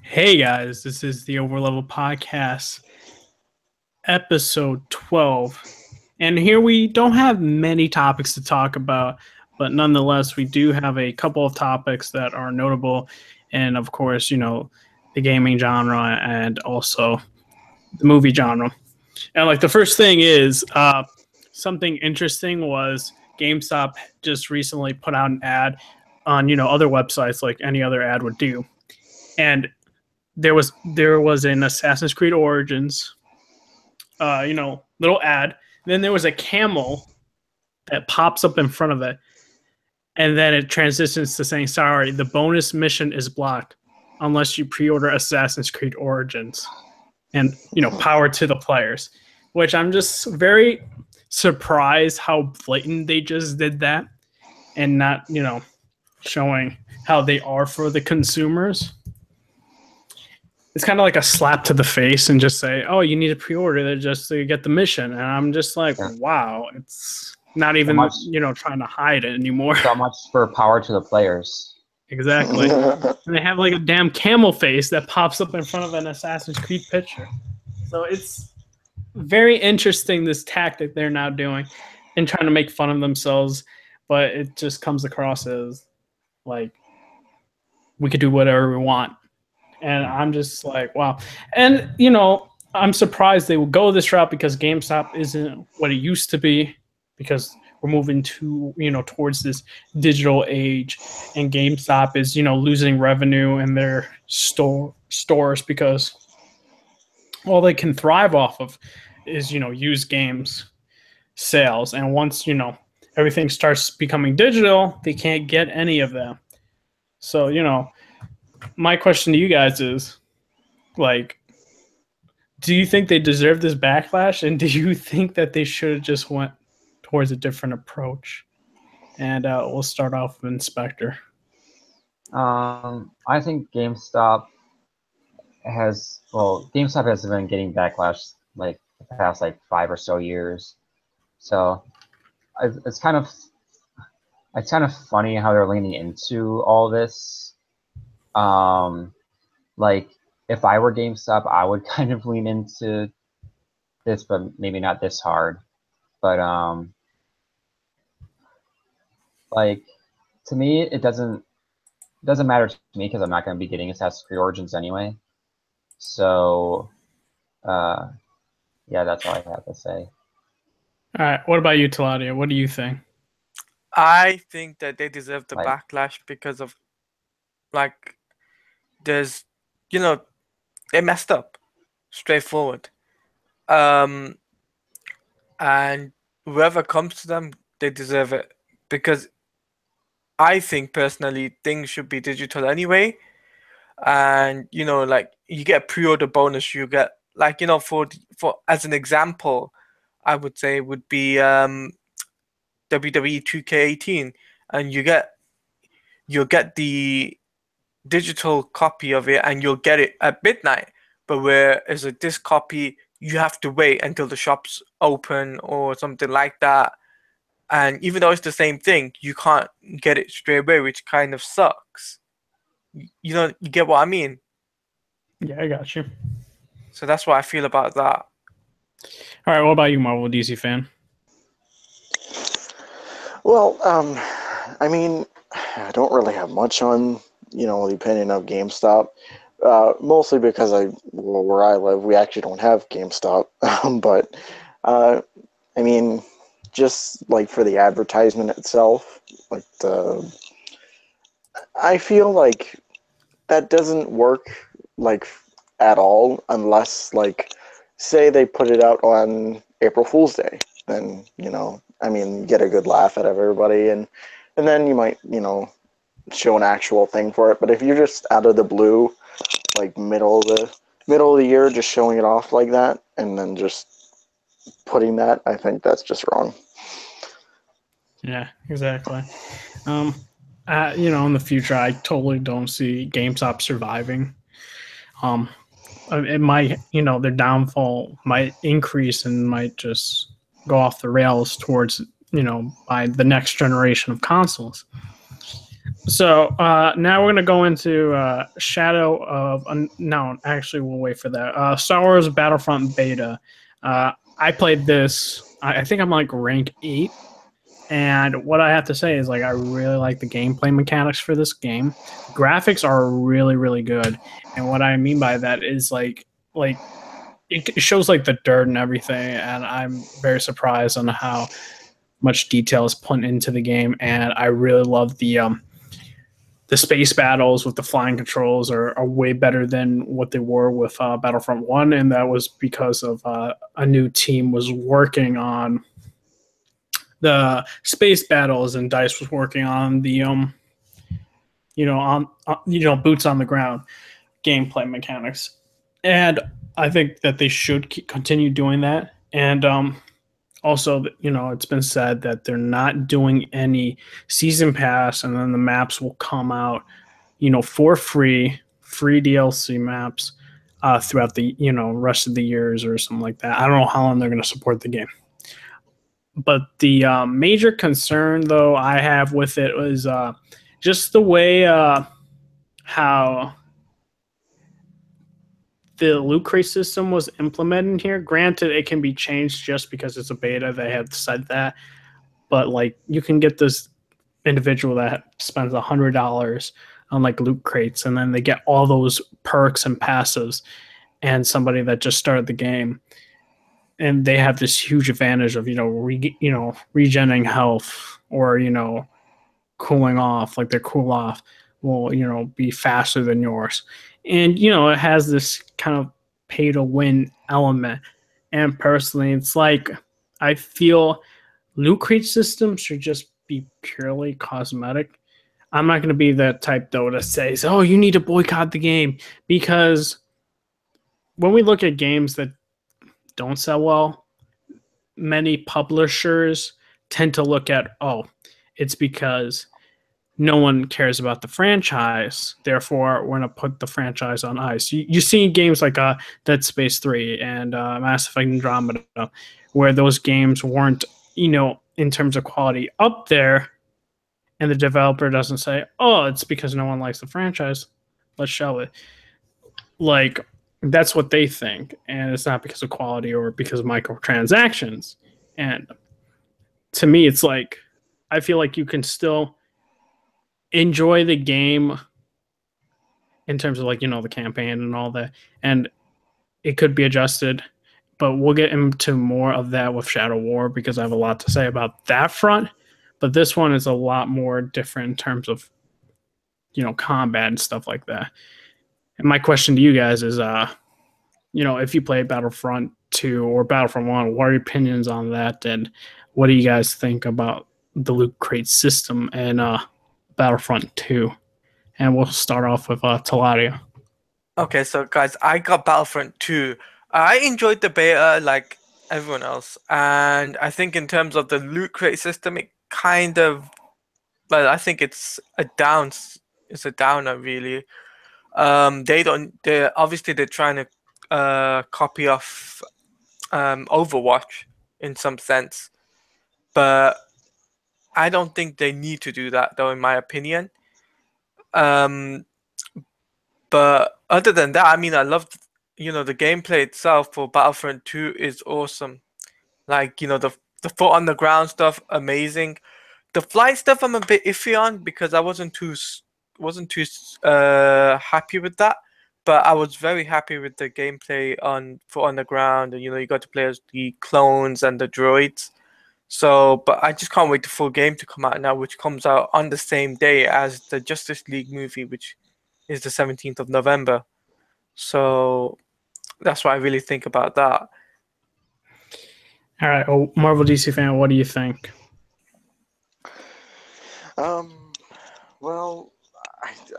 Hey guys, this is the Overleveled podcast, episode 12. And here we don't have many topics to talk about, but nonetheless, we do have a couple of topics that are notable. And of course, the gaming genre and also the movie genre. And like the first thing is something interesting was GameStop just recently put out an ad on, other websites like any other ad would do. And there was an Assassin's Creed Origins, little ad. Then there was a camel that pops up in front of it, and then it transitions to saying, "Sorry, the bonus mission is blocked unless you pre-order Assassin's Creed Origins." And power to the players, which I'm just very surprised how blatant they just did that, and not showing how they are for the consumers. It's kind of like a slap to the face and just say, "Oh, you need to pre-order that just to get the mission." And I'm just like, wow, it's not even trying to hide it anymore. So much for power to the players. Exactly. And they have like a damn camel face that pops up in front of an Assassin's Creed picture. So it's very interesting, this tactic they're now doing and trying to make fun of themselves, but it just comes across as like we could do whatever we want. And I'm just like, wow. And, I'm surprised they will go this route because GameStop isn't what it used to be, because we're moving towards this digital age, and GameStop is, losing revenue in their stores because all they can thrive off of is, used games sales. And once, everything starts becoming digital, they can't get any of that. So, my question to you guys is, like, do you think they deserve this backlash, and do you think that they should have just went towards a different approach? And we'll start off with Inspector. I think GameStop has been getting backlash like the past 5 or so years. So it's kind of funny how they're leaning into all this. If I were GameStop, I would kind of lean into this, but maybe not this hard. But to me, it doesn't matter to me because I'm not going to be getting Assassin's Creed Origins anyway. So, yeah, that's all I have to say. All right, what about you, Taladia? What do you think? I think that they deserve the backlash because of there's they messed up, straightforward. And whoever comes to them, they deserve it, because I think personally things should be digital anyway. And you get pre-order bonus, you get for as an example, I would say would be WWE 2K18, and you'll get the digital copy of it, and you'll get it at midnight. But whereas this copy, you have to wait until the shops open or something like that. And even though it's the same thing, you can't get it straight away, which kind of sucks. You get what I mean? Yeah, I got you. So that's what I feel about that. All right, what about you, Marvel DC fan? Well, I mean, I don't really have much on the opinion of GameStop, mostly because where I live, we actually don't have GameStop. But I mean, just for the advertisement itself, I feel like that doesn't work at all unless say they put it out on April Fool's Day. Then get a good laugh out of everybody, and then you might show an actual thing for it. But if you're just out of the blue, middle of the year, just showing it off like that, and then just putting that, I think that's just wrong. Yeah, exactly. In the future, I totally don't see GameStop surviving. It might, their downfall might increase and might just go off the rails towards, by the next generation of consoles. So now we're gonna go into Shadow of no, actually we'll wait for that. Star Wars Battlefront beta. I played this. I think I'm like rank 8, and what I have to say is like I really like the gameplay mechanics for this game. The graphics are really really good, and what I mean by that is like it shows like the dirt and everything, and I'm very surprised on how much detail is put into the game, and I really love the space battles with the flying controls are way better than what they were with Battlefront 1, and that was because of a new team was working on the space battles, and Dice was working on the boots on the ground gameplay mechanics, and I think that they should continue doing that. And also, it's been said that they're not doing any season pass, and then the maps will come out, for free DLC maps throughout the rest of the years or something like that. I don't know how long they're going to support the game. But the major concern, though, I have with it was just the way how the loot crate system was implemented here. Granted, it can be changed just because it's a beta. They have said that, but like you can get this individual that spends $100 on like loot crates, and then they get all those perks and passives, and somebody that just started the game, and they have this huge advantage of regenerating health, or cooling off, like their cool off will be faster than yours, and it has this kind of pay to win element. And personally, it's like I feel loot crate systems should just be purely cosmetic. I'm not going to be the type though that says, "Oh, you need to boycott the game," because when we look at games that don't sell well, many publishers tend to look at, "Oh, it's because no one cares about the franchise, therefore we're going to put the franchise on ice." You see games like Dead Space 3 and Mass Effect Andromeda, where those games weren't, in terms of quality up there, and the developer doesn't say, "Oh, it's because no one likes the franchise, let's show it." Like, that's what they think, and it's not because of quality or because of microtransactions. And to me, it's like, I feel like you can still enjoy the game in terms of like the campaign and all that, and it could be adjusted, but we'll get into more of that with Shadow War because I have a lot to say about that front. But this one is a lot more different in terms of combat and stuff like that. And my question to you guys is if you play Battlefront 2 or Battlefront 1, what are your opinions on that, and what do you guys think about the loot crate system and Battlefront 2? And we'll start off with Talaria. Okay, so guys, I got Battlefront 2. I enjoyed the beta like everyone else, and I think in terms of the loot crate system, it kind of, well, I think it's a downer really. They're obviously they're trying to copy off Overwatch in some sense, but I don't think they need to do that though, in my opinion. But other than that, I mean, I loved, the gameplay itself for Battlefront 2 is awesome. Like, the foot on the ground stuff, amazing. The flight stuff, I'm a bit iffy on because I wasn't too happy with that. But I was very happy with the gameplay on foot on the ground, and you got to play as the clones and the droids. So, but I just can't wait the full game to come out now, which comes out on the same day as the Justice League movie, which is the 17th of November. So that's what I really think about that. All right, Marvel DC fan, what do you think? Well,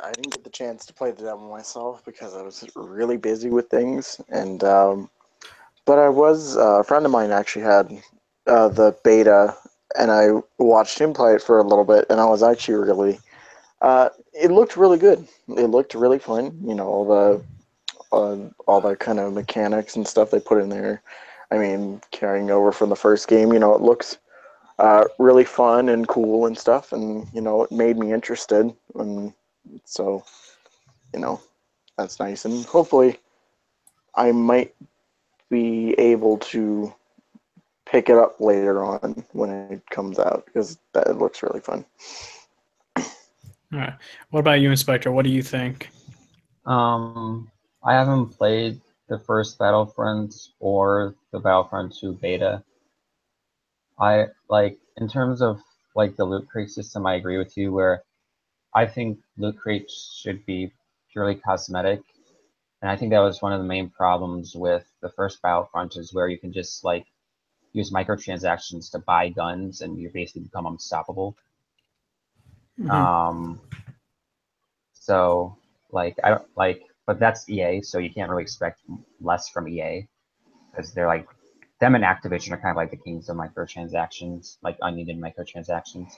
I didn't get the chance to play the demo myself because I was really busy with things, and but I was a friend of mine actually had the beta, and I watched him play it for a little bit, and I was actually really. It looked really good. It looked really fun. All the kind of mechanics and stuff they put in there. I mean, carrying over from the first game, it looks really fun and cool and stuff, and it made me interested, and so that's nice, and hopefully I might be able to pick it up later on when it comes out, because that looks really fun. All right. What about you, Inspector? What do you think? I haven't played the first Battlefront or the Battlefront 2 beta. I like, in terms of like the loot crate system, I agree with you, where I think loot crates should be purely cosmetic. And I think that was one of the main problems with the first Battlefront, is where you can just like use microtransactions to buy guns and you basically become unstoppable. Mhm. So like I don't like, but that's EA, so you can't really expect less from EA, because they're like, them and Activision are kind of like the kings of microtransactions, like unneeded microtransactions.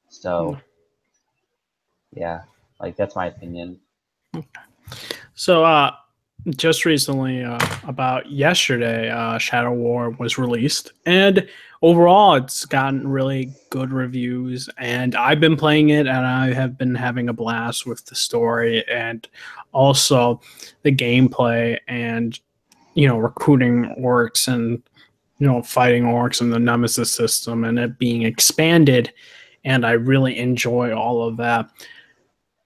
So yeah, like that's my opinion. So, just recently, about yesterday, Shadow War was released, and overall, it's gotten really good reviews. And I've been playing it, and I have been having a blast with the story and also the gameplay, and recruiting orcs and fighting orcs and the nemesis system and it being expanded. And I really enjoy all of that.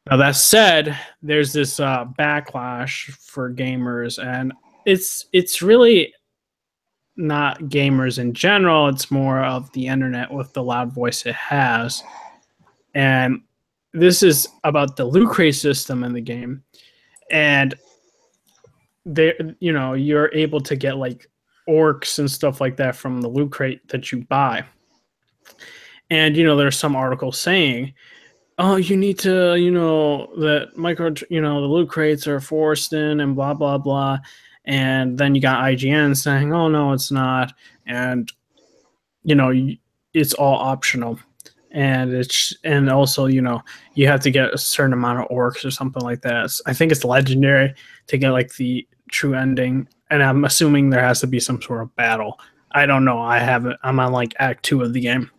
Now that said, there's this backlash for gamers, and it's really not gamers in general. It's more of the internet with the loud voice it has, and this is about the loot crate system in the game. And there, you're able to get like orcs and stuff like that from the loot crate that you buy. And there's some articles saying, oh, you need to, that the loot crates are forced in and blah, blah, blah. And then you got IGN saying, oh, no, it's not. And, it's all optional. And also, you have to get a certain amount of orcs or something like that. I think it's legendary to get like the true ending. And I'm assuming there has to be some sort of battle. I don't know. I'm on like act 2 of the game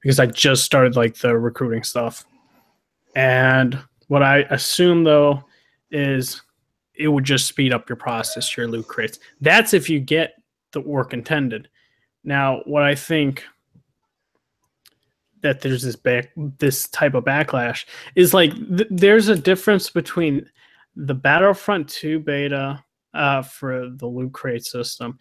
because I just started like the recruiting stuff. And what I assume though is it would just speed up your process, your loot crates. That's if you get the work intended. Now, what I think that there's this type of backlash is like there's a difference between the Battlefront 2 beta for the loot crate system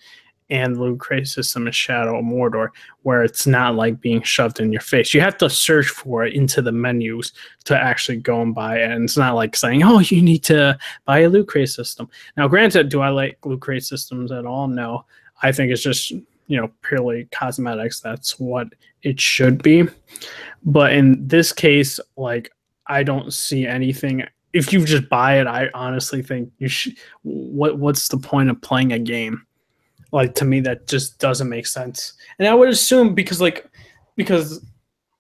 and the loot crate system in Shadow of Mordor, where it's not like being shoved in your face. You have to search for it into the menus to actually go and buy it. And it's not like saying, oh, you need to buy a loot crate system. Now, granted, do I like loot crate systems at all? No. I think it's just, purely cosmetics. That's what it should be. But in this case, like, I don't see anything. If you just buy it, I honestly think you should. What's the point of playing a game? Like, to me, that just doesn't make sense. And I would assume because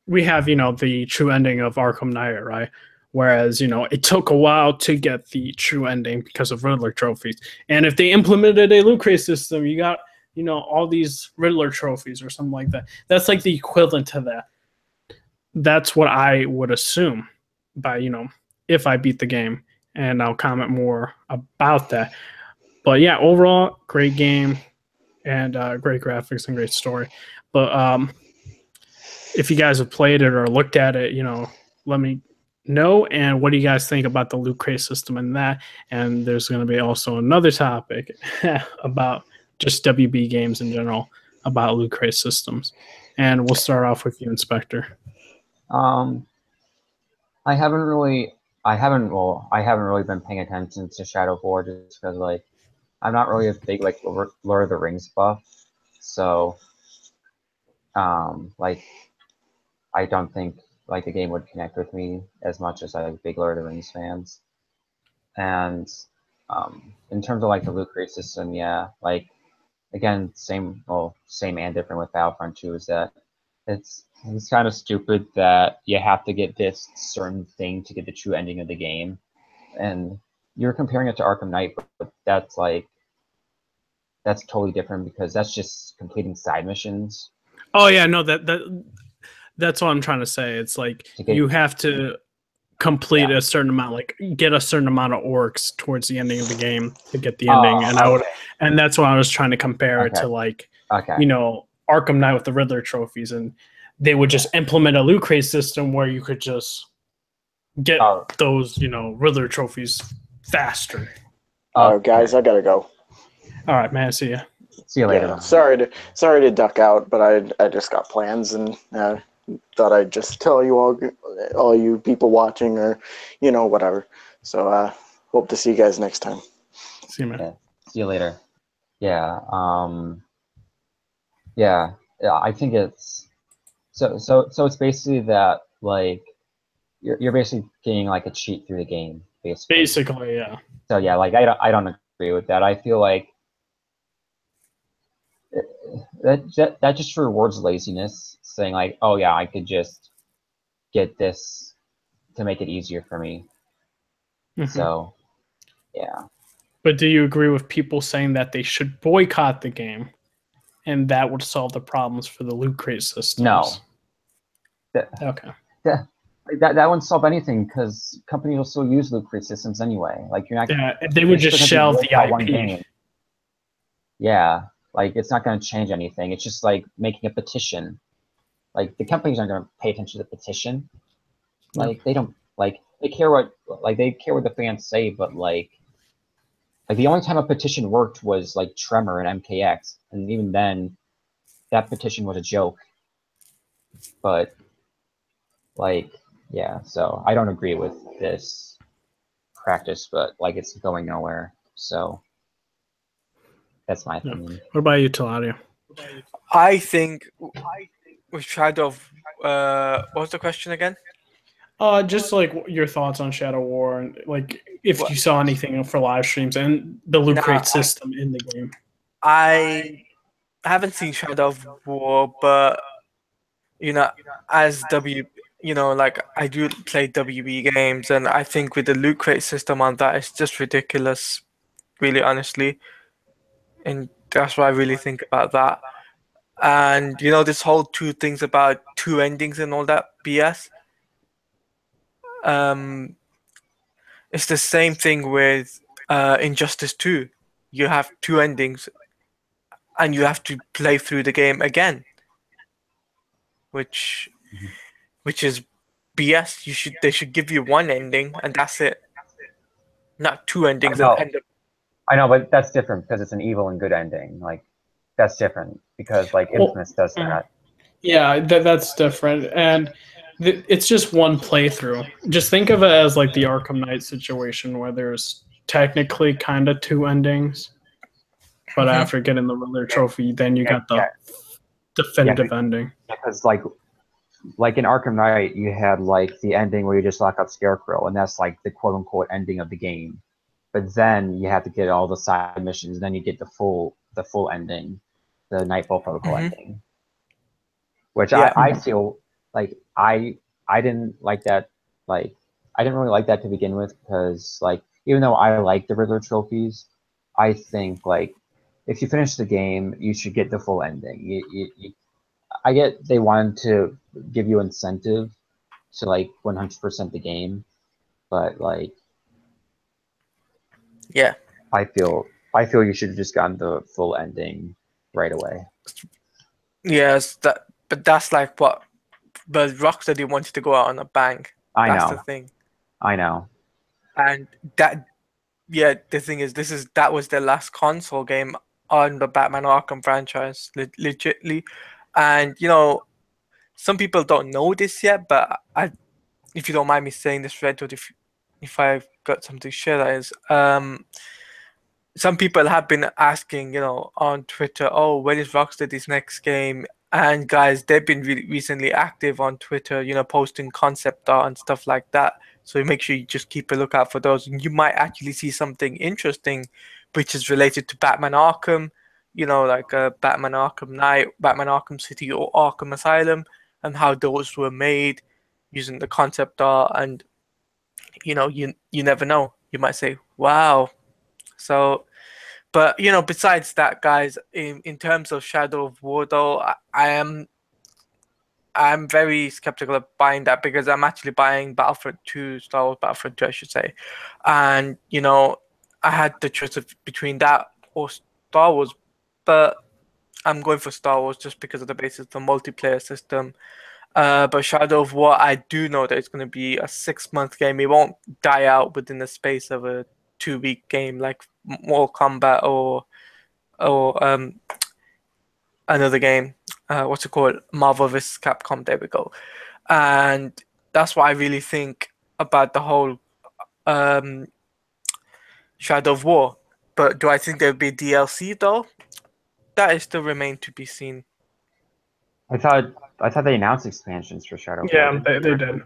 we have the true ending of Arkham Knight, right? Whereas it took a while to get the true ending because of Riddler trophies. And if they implemented a loot crate system, you got all these Riddler trophies or something like that. That's like the equivalent to that. That's what I would assume by if I beat the game, and I'll comment more about that. But yeah, overall, great game and great graphics and great story. But if you guys have played it or looked at it, let me know. And what do you guys think about the loot crate system and that? And there's going to be also another topic about just WB games in general about loot crate systems. And we'll start off with you, Inspector. I haven't really been paying attention to Shadow of War, just because like I'm not really a big like Lord of the Rings buff, so like I don't think like the game would connect with me as much as like big Lord of the Rings fans. And in terms of like the loot crate system, yeah, like again, same and different with Battlefront 2 is that it's kind of stupid that you have to get this certain thing to get the true ending of the game. And you're comparing it to Arkham Knight, but that's totally different, because that's just completing side missions. Oh yeah, no, that's what I'm trying to say. It's like To get, you have to complete Yeah. a certain amount, like get a certain amount of orcs towards the ending of the game to get the Oh, ending. And okay. and that's why I was trying to compare it Okay. to like, Okay. you know, Arkham Knight with the Riddler trophies, and they would just implement a loot crate system where you could just get Oh. those, you know, Riddler trophies faster. Guys, I gotta go. All right, man. See ya. See you later. Yeah, sorry to duck out, but I just got plans and thought I'd just tell you all you people watching, or you know, whatever. So hope to see you guys next time. See you, man. Yeah. See you later. Yeah. Yeah. I think it's so it's basically that like you're basically getting like a cheat through the game, basically. Basically, yeah. So yeah, like I don't agree with that. I feel like that just rewards laziness, saying like, oh yeah, I could just get this to make it easier for me. Mhm. So yeah. But do you agree with people saying that they should boycott the game, and that would solve the problems for the loot crate systems? No. Okay. That wouldn't solve anything because companies will still use loot crate systems anyway. Like you're not. Yeah, they would just because you shelve rolled the out one IP. game. Yeah, like it's not going to change anything. It's just like making a petition. Like the companies aren't going to pay attention to the petition. Like they don't like they care what the fans say, but like the only time a petition worked was like Tremor and MKX, and even then, that petition was a joke. But like yeah, so I don't agree with this practice, but like it's going nowhere. So that's my opinion. What about you, Taladio? I think with Shadow of what was the question again? Just like your thoughts on Shadow War, and like if Well, you saw anything for live streams and the loot Nah, crate system in the game. I haven't seen Shadow of War, but you know, as like I do play WB games, and I think with the loot crate system on that, it's just ridiculous, really honestly, and that's what I really think about that. And this whole two things about two endings and all that BS. Um, it's the same thing with Injustice 2. You have two endings, and you have to play through the game again, which is BS. They should give you one ending and that's it, not two endings and end up. I know, but that's different because it's an evil and good ending. Like that's different because like Infamous does that. Yeah, that's different, and it's just one playthrough. Just think of it as like the Arkham Knight situation where there's technically kind of two endings, but after getting the Riddler trophy, then you got the definitive ending. Because like in Arkham Knight, you had like the ending where you just lock up Scarecrow, and that's like the quote unquote ending of the game. But then you have to get all the side missions, and then you get the full ending, the Nightfall Protocol ending. Which I feel like I didn't like that. Like I didn't really like that to begin with because like even though I like the Riddler trophies, I think like if you finish the game, you should get the full ending. I get they wanted to give you incentive to like 100% the game, but like Yeah, I feel you should have just gotten the full ending right away. yes, but that's like what. But Rocksteady wanted to go out on a bang. That's the thing. I know. And the thing is, that was their last console game on the Batman Arkham franchise, legitly. And some people don't know this yet, but if you don't mind me saying this, Redwood, if I've got something to share, that is, some people have been asking, on Twitter, oh, when is Rocksteady's next game? And guys, they've been really recently active on Twitter, posting concept art and stuff like that. So make sure you just keep a lookout for those. And you might actually see something interesting, which is related to Batman Arkham, like Batman Arkham Knight, Batman Arkham City, or Arkham Asylum, and how those were made using the concept art. And, you never know. You might say, wow. So, but besides that, guys, in terms of Shadow of War, though, I am I'm very skeptical of buying that because I'm actually buying Battlefront 2, Star Wars Battlefront 2, I should say. And, you know, I had the choice between that or Star Wars, but I'm going for Star Wars just because of the basis of the multiplayer system. But Shadow of War, I do know that it's going to be a 6-month game. It won't die out within the space of a 2-week game like Mortal Kombat or another game. What's it called? Marvel vs. Capcom. There we go. And that's what I really think about the whole Shadow of War. But do I think there'll be DLC though? That is still remain to be seen. I thought they announced expansions for Shadow of War. Yeah, they did.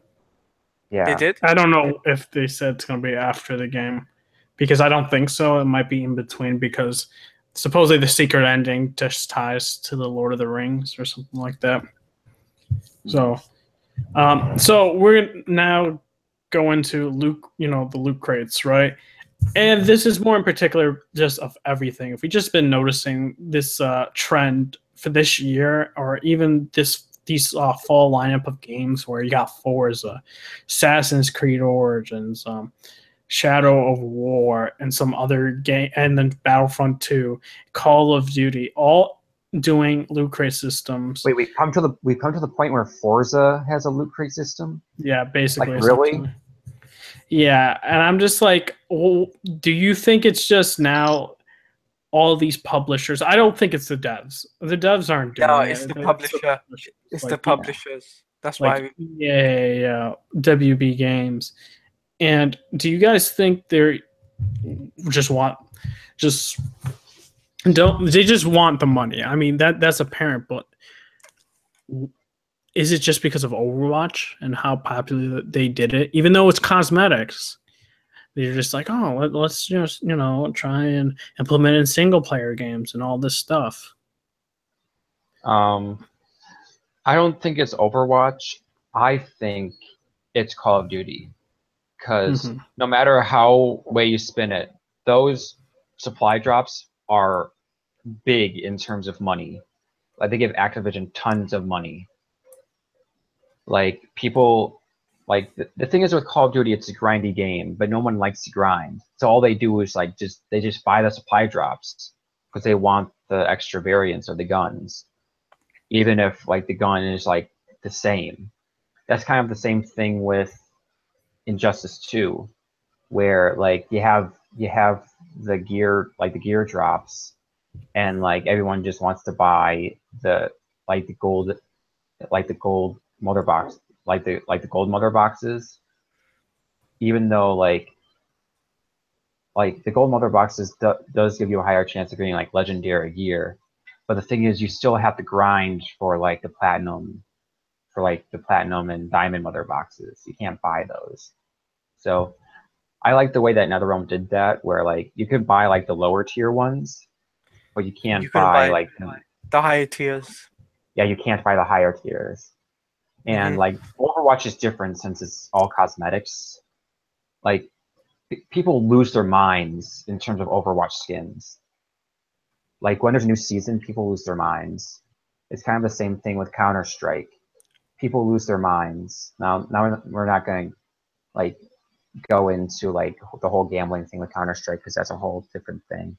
Yeah. They did? I don't know if they said it's going to be after the game, because I don't think so. It might be in between, because supposedly the secret ending just ties to the Lord of the Rings or something like that. So, so we're now go into loot, the loot crates, right? And this is more in particular just of everything. If we just been noticing this trend for this year, or even these fall lineup of games where you got Forza, Assassin's Creed Origins, Shadow of War, and some other game, and then Battlefront 2, Call of Duty, all doing loot crate systems. Wait, we've come to the point where Forza has a loot crate system? Yeah, basically. Like, really? Yeah, and I'm just like, well, do you think it's just now all these publishers? I don't think it's the devs. The devs aren't doing it. No, it's the publisher. It's the publishers. That's why. Yeah. WB Games. And do you guys think they just want the money? I mean, that's apparent, but is it just because of Overwatch and how popular they did it? Even though it's cosmetics, they're just like, oh, let's just try and implement in single player games and all this stuff. I don't think it's Overwatch. I think it's Call of Duty, because no matter how way you spin it, those supply drops are big in terms of money. Like, they give Activision tons of money. Like, people, like, the thing is with Call of Duty, it's a grindy game, but no one likes to grind. So all they do is they just buy the supply drops because they want the extra variants of the guns, even if like the gun is like the same. That's kind of the same thing with Injustice 2, where like you have the gear drops, and like everyone just wants to buy the gold mother box, like the gold mother boxes, even though like the gold mother boxes does give you a higher chance of getting like legendary gear, but the thing is you still have to grind for like the platinum and diamond mother boxes. You can't buy those. So I like the way that NetherRealm did that, where like you could buy like the lower tier ones, but you can't buy like the higher tiers. Yeah, you can't buy the higher tiers. And like Overwatch is different since it's all cosmetics. Like, people lose their minds in terms of Overwatch skins. Like, when there's a new season, people lose their minds. It's kind of the same thing with Counter-Strike. People lose their minds. Now we're not going to like go into like the whole gambling thing with Counter-Strike, because that's a whole different thing.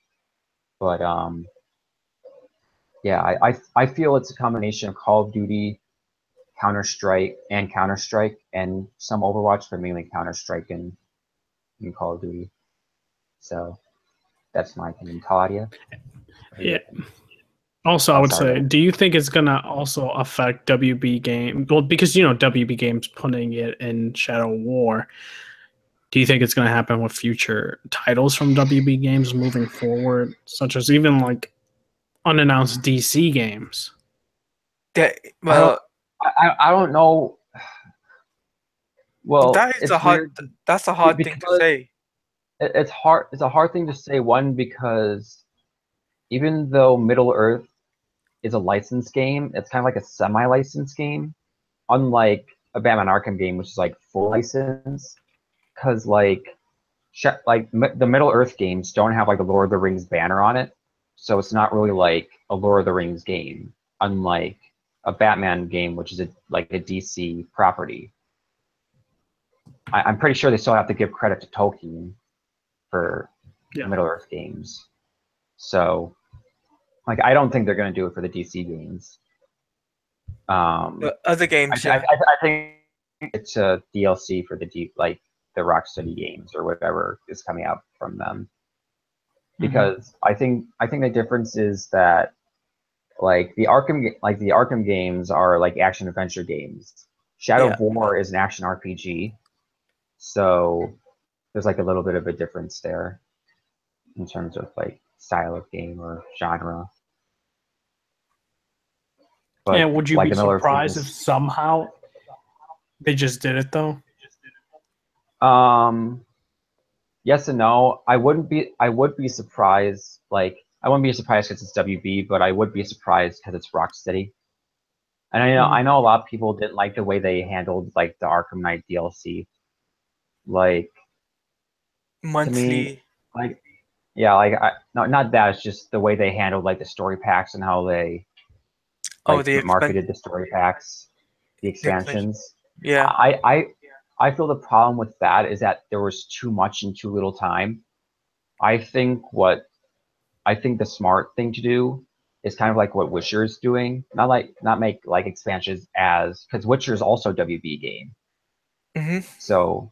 But yeah, I feel it's a combination of Call of Duty, Counter-Strike, and some Overwatch, but mainly Counter-Strike and Call of Duty. So that's my opinion. Claudia? Yeah. Also, I would say, do you think it's gonna also affect WB Games? Well, because WB Games putting it in Shadow War. Do you think it's gonna happen with future titles from WB Games moving forward, such as even like unannounced DC games? Yeah, well, I don't know. Well, that's a hard thing to say. It's hard. It's a hard thing to say. One, because even though Middle Earth is a licensed game, it's kind of like a semi-licensed game, unlike a Batman Arkham game, which is like full license. Because like the Middle Earth games don't have like the Lord of the Rings banner on it, so it's not really like a Lord of the Rings game, unlike a Batman game, which is a DC property. I'm pretty sure they still have to give credit to Tolkien for Middle Earth games. So, like, I don't think they're going to do it for the DC games. Other games, I think it's a DLC for the Rocksteady games or whatever is coming out from them. Because I think the difference is that like the Arkham games are like action adventure games. Shadow of War is an action RPG. So there's like a little bit of a difference there in terms of like style of game or genre. But yeah, would you be surprised if somehow they just did it though? Yes and no. I would be surprised. Like I wouldn't be surprised because it's WB, but I would be surprised because it's Rocksteady. And I know a lot of people didn't like the way they handled like the Arkham Knight DLC. Like monthly. To me, not that. It's just the way they handled like the story packs and how they marketed the story packs, the expansions. Yeah. I feel the problem with that is that there was too much in too little time. I think the smart thing to do is kind of like what Witcher is doing. Not make like expansions because Witcher is also a WB game. So,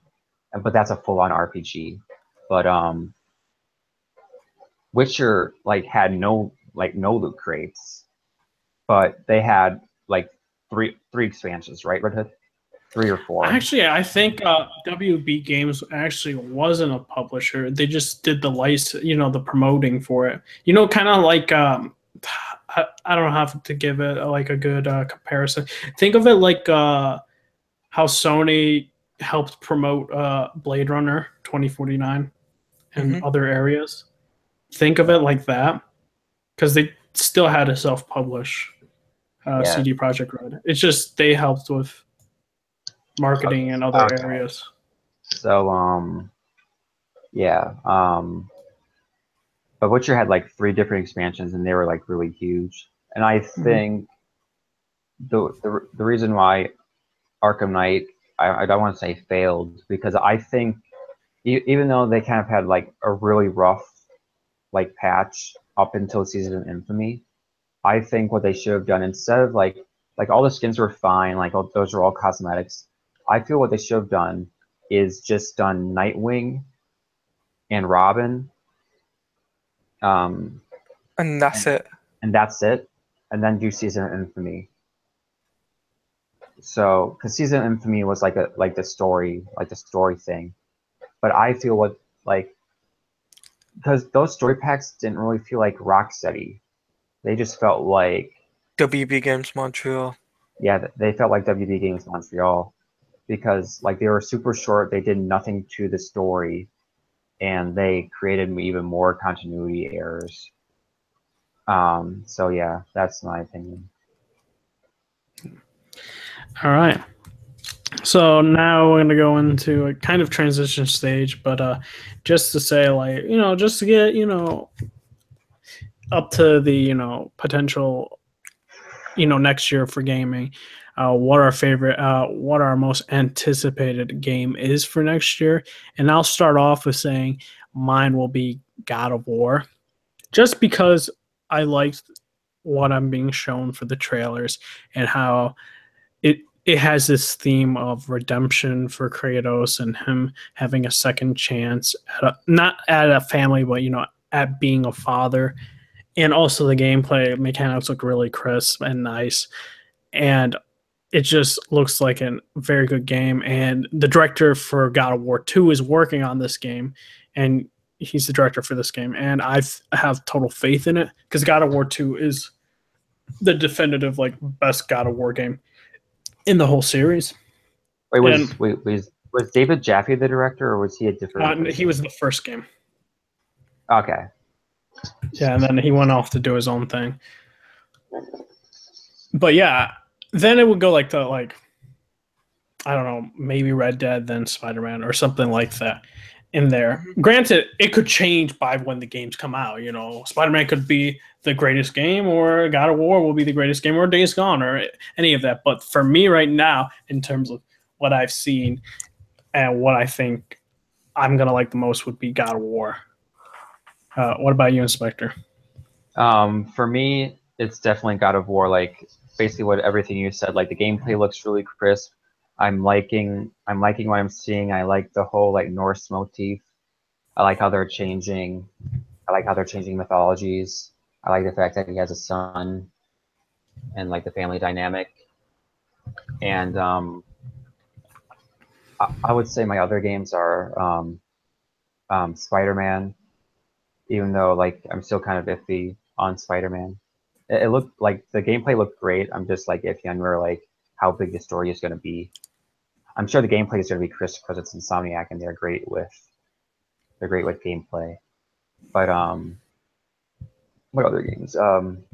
but that's a full-on RPG. But Witcher like had no loot crates, but they had like three expansions, right, Red Hood? 3 or 4. Actually, I think WB Games actually wasn't a publisher. They just did the license, the promoting for it. Kind of like I don't know how to give it like a good comparison. Think of it like how Sony helped promote Blade Runner 2049 and other areas. Think of it like that, because they still had to self-publish CD Projekt Red. It's just they helped with marketing and other areas. So but Witcher had like 3 different expansions and they were like really huge. And I think the reason why Arkham Knight I don't want to say failed, because I think even though they kind of had like a really rough like patch up until Season of Infamy, I think what they should have done, instead of like all the skins were fine, like those are all cosmetics. I feel what they should have done is just done Nightwing and Robin. And that's it. And that's it. And then do Season of Infamy. So, because Season of Infamy was like the story thing. But I feel because those story packs didn't really feel like Rocksteady. They just felt like WB Games Montreal. Yeah, they felt like WB Games Montreal, because like they were super short, they did nothing to the story, and they created even more continuity errors. So yeah, that's my opinion. All right. So now we're gonna go into a kind of transition stage, but just to say, like, just to get up to the potential next year for gaming, what our most anticipated game is for next year. And I'll start off with saying mine will be God of War, just because I liked what I'm being shown for the trailers and how it has this theme of redemption for Kratos and him having a second chance not at a family, but at being a father. And also the gameplay mechanics look really crisp and nice, and it just looks like a very good game. And the director for God of War 2 is working on this game, and he's the director for this game, and I have total faith in it, because God of War 2 is the definitive best God of War game in the whole series. Was David Jaffe the director, or was he a different? He was the first game. Okay. Yeah, and then he went off to do his own thing. But yeah, then it would go I don't know, maybe Red Dead, then Spider-Man, or something like that. in there. Granted, it could change by when the games come out. You know, Spider-Man could be the greatest game, or God of War will be the greatest game, or Days Gone, or any of that. But for me right now, in terms of what I've seen and what I think I'm gonna like the most, would be God of War. What about you, Inspector? For me, it's definitely God of War. Like basically what everything you said. Like the gameplay looks really crisp. I'm liking what I'm seeing. I like the whole like Norse motif. I like how they're changing. I like how they're changing mythologies. I like the fact that he has a son, and like the family dynamic. And I would say my other games are Spider-Man, even though like I'm still kind of iffy on Spider-Man. It looked like the gameplay looked great. I'm just like iffy on where like how big the story is going to be. I'm sure the gameplay is going to be crisp because it's Insomniac and they're great with gameplay. But what other games? I'm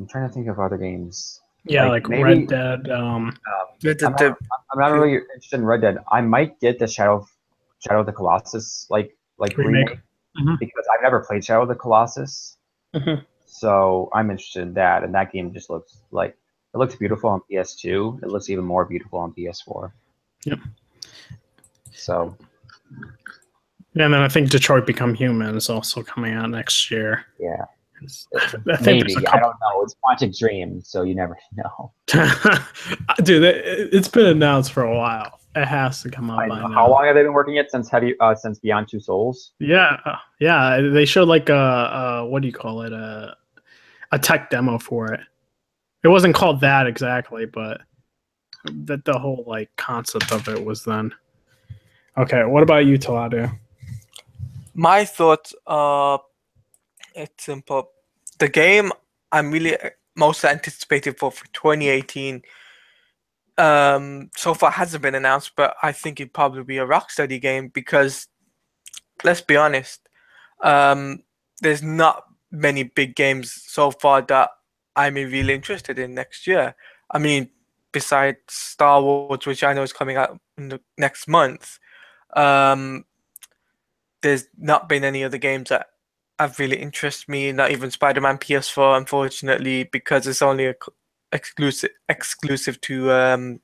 trying to think of other games. Yeah, like maybe, Red Dead. I'm not really interested in Red Dead. I might get the Shadow of the Colossus like remake because I've never played Shadow of the Colossus. So I'm interested in that, and that game just looks like it looks beautiful on PS2. It looks even more beautiful on PS4. Yep. So. Yeah, and then I think Detroit Become Human is also coming out next year. Yeah. I think maybe. I don't know. It's Quantic Dream, so you never know. Dude, it's been announced for a while. It has to come out by now. How long have they been working it since since Beyond Two Souls? Yeah, yeah. They showed like what do you call it? A tech demo for it. It wasn't called that exactly, but that the whole like concept of it was then. Okay, what about you, Taladu? My thoughts are it's simple. The game I'm really most anticipated for 2018 so far hasn't been announced, but I think it'd probably be a Rocksteady game because let's be honest, there's not many big games so far that I'm really interested in next year. I mean, besides Star Wars, which I know is coming out in the next month, there's not been any other games that have really interested me. Not even Spider-Man PS4, unfortunately, because it's only exclusive to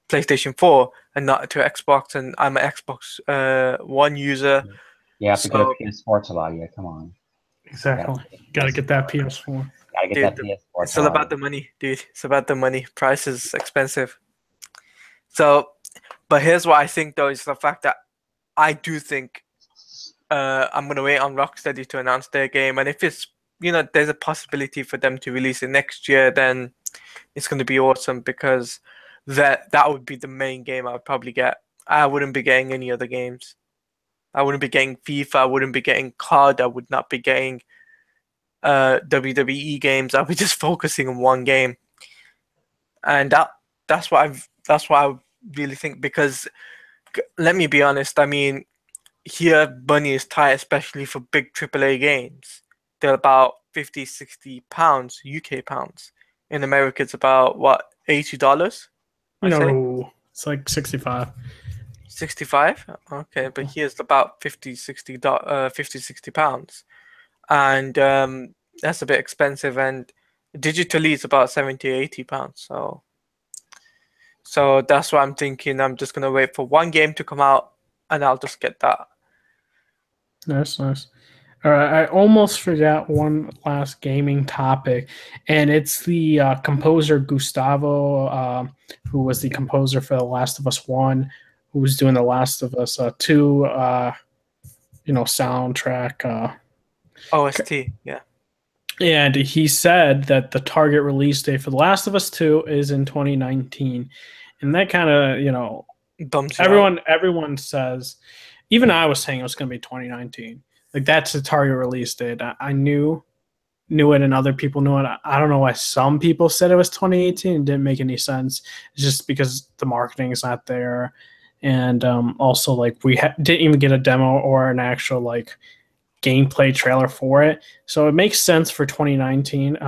PlayStation 4 and not to Xbox. And I'm an Xbox One user. You have to go to PS4 to log you. Come on. Exactly. Got to get that PS4. Gotta get that PS4. It's all about the money, dude. It's about the money. Price is expensive. So, but here's what I think though is the fact that I do think I'm gonna wait on Rocksteady to announce their game, and if it's there's a possibility for them to release it next year, then it's gonna be awesome because that would be the main game I would probably get. I wouldn't be getting any other games. I wouldn't be getting FIFA. I wouldn't be getting COD. I would not be getting WWE games. I'll be just focusing on one game, and that's what I really think. Because let me be honest, I mean, here money is tight, especially for big AAA games. They're about 50-60 pounds, UK pounds. In America, it's about what, $80? No, it's like 65. 65? Okay, but here's about 50-60 pounds. And that's a bit expensive, and digitally it's about 70-80 pounds. So that's what I'm thinking. I'm just gonna wait for one game to come out and I'll just get that. Nice. All right, I almost forgot one last gaming topic, and it's the composer Gustavo, who was the composer for The Last of Us 1, who was doing The Last of Us 2, soundtrack. OST, yeah. And he said that the target release date for The Last of Us 2 is in 2019. And that kind of, everyone says, even I was saying it was going to be 2019. Like, that's the target release date. I knew it and other people knew it. I don't know why some people said it was 2018. It didn't make any sense. It's just because the marketing is not there. And also, like, we didn't even get a demo or an actual, like, gameplay trailer for it. So it makes sense for 2019.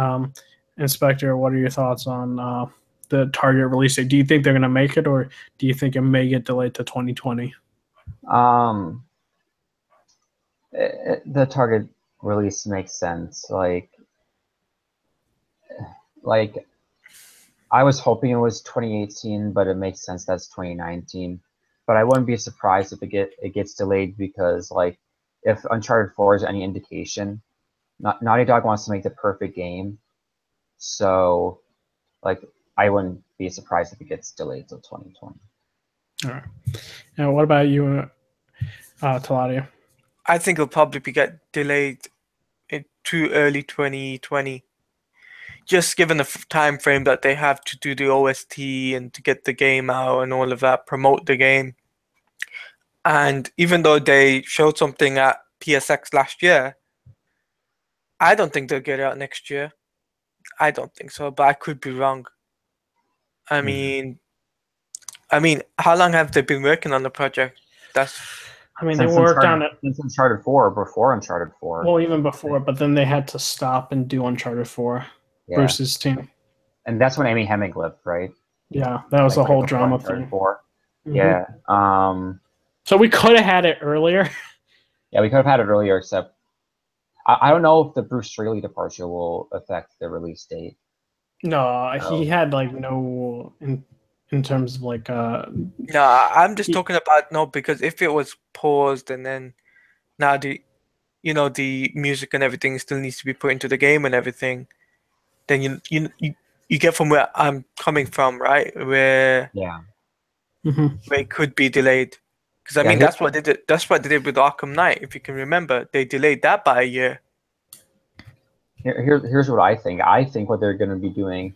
Inspector, what are your thoughts on the target release date? Do you think they're going to make it, or do you think it may get delayed to 2020? The target release makes sense. Like I was hoping it was 2018, but it makes sense that's 2019. But I wouldn't be surprised if it gets delayed because like if Uncharted 4 is any indication, Naughty Dog wants to make the perfect game. So like I wouldn't be surprised if it gets delayed till 2020. All right. Now, what about you, Taladia? I think it'll probably get delayed to early 2020. Just given the time frame that they have to do the OST and to get the game out and all of that, promote the game. And even though they showed something at PSX last year, I don't think they'll get it out next year. I don't think so, but I could be wrong. I mean, how long have they been working on the project? I mean, they Since worked on it since Uncharted 4, before Uncharted 4. well, even before, but then they had to stop and do Uncharted 4. Yeah. Bruce's team. And that's when Amy Hemming left, right? Yeah, that was Like, a whole right before drama Uncharted thing. 4. Mhm. Yeah. So we could have had it earlier. Yeah, we could have had it earlier, except I don't know if the Bruce Straley departure will affect the release date. No, he had like no in terms of like No, I'm just talking about no, because if it was paused and then now the music and everything still needs to be put into the game and everything, then you get from where I'm coming from, right? Where Yeah. where it could be delayed. Because I mean that's what they did. That's what they did with Arkham Knight. If you can remember, they delayed that by a year. Here's what I think. I think what they're going to be doing,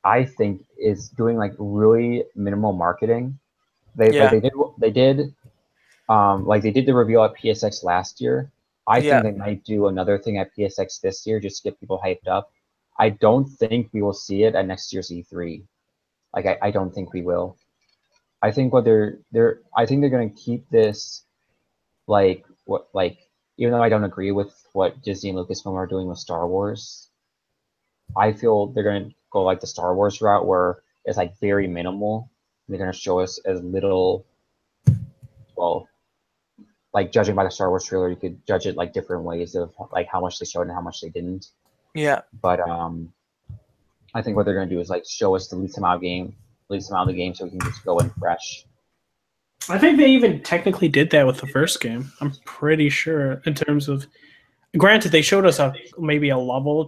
I think, is doing like really minimal marketing. They did the reveal at PSX last year. I think they might do another thing at PSX this year just to get people hyped up. I don't think we will see it at next year's E3. Like I don't think we will. I think what I think they're going to keep this even though I don't agree with what Disney and Lucasfilm are doing with Star Wars, I feel they're going to go like the Star Wars route where it's like very minimal. They're going to show us as little, well, like judging by the Star Wars trailer, you could judge it like different ways of like how much they showed and how much they didn't. Yeah. But I think what they're going to do is like show us the least amount of the game so we can just go in fresh. I think they even technically did that with the first game. I'm pretty sure in terms of, granted, they showed us maybe a level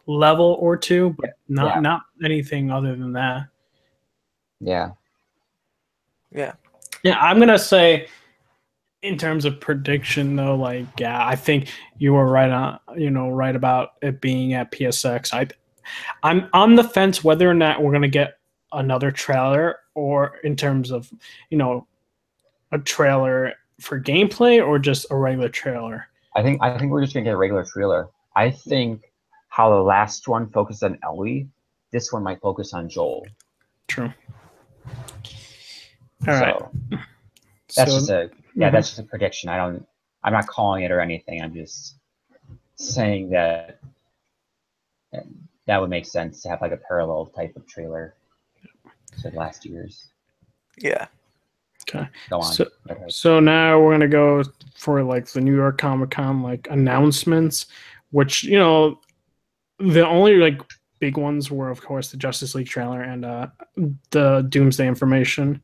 or two, but not anything other than that. Yeah. Yeah. Yeah, I'm gonna say, in terms of prediction, though, like I think you were right on. Right about it being at PSX. I'm on the fence whether or not we're gonna get another trailer, or in terms of a trailer for gameplay or just a regular trailer. I think we're just gonna get a regular trailer. I think how the last one focused on Ellie, this one might focus on Joel. True. All right. That's just a prediction. I'm not calling it or anything. I'm just saying that would make sense to have like a parallel type of trailer to last year's. Yeah. Okay. Go on. So now we're gonna go for like the New York Comic Con like announcements, which the only like big ones were of course the Justice League trailer and the Doomsday information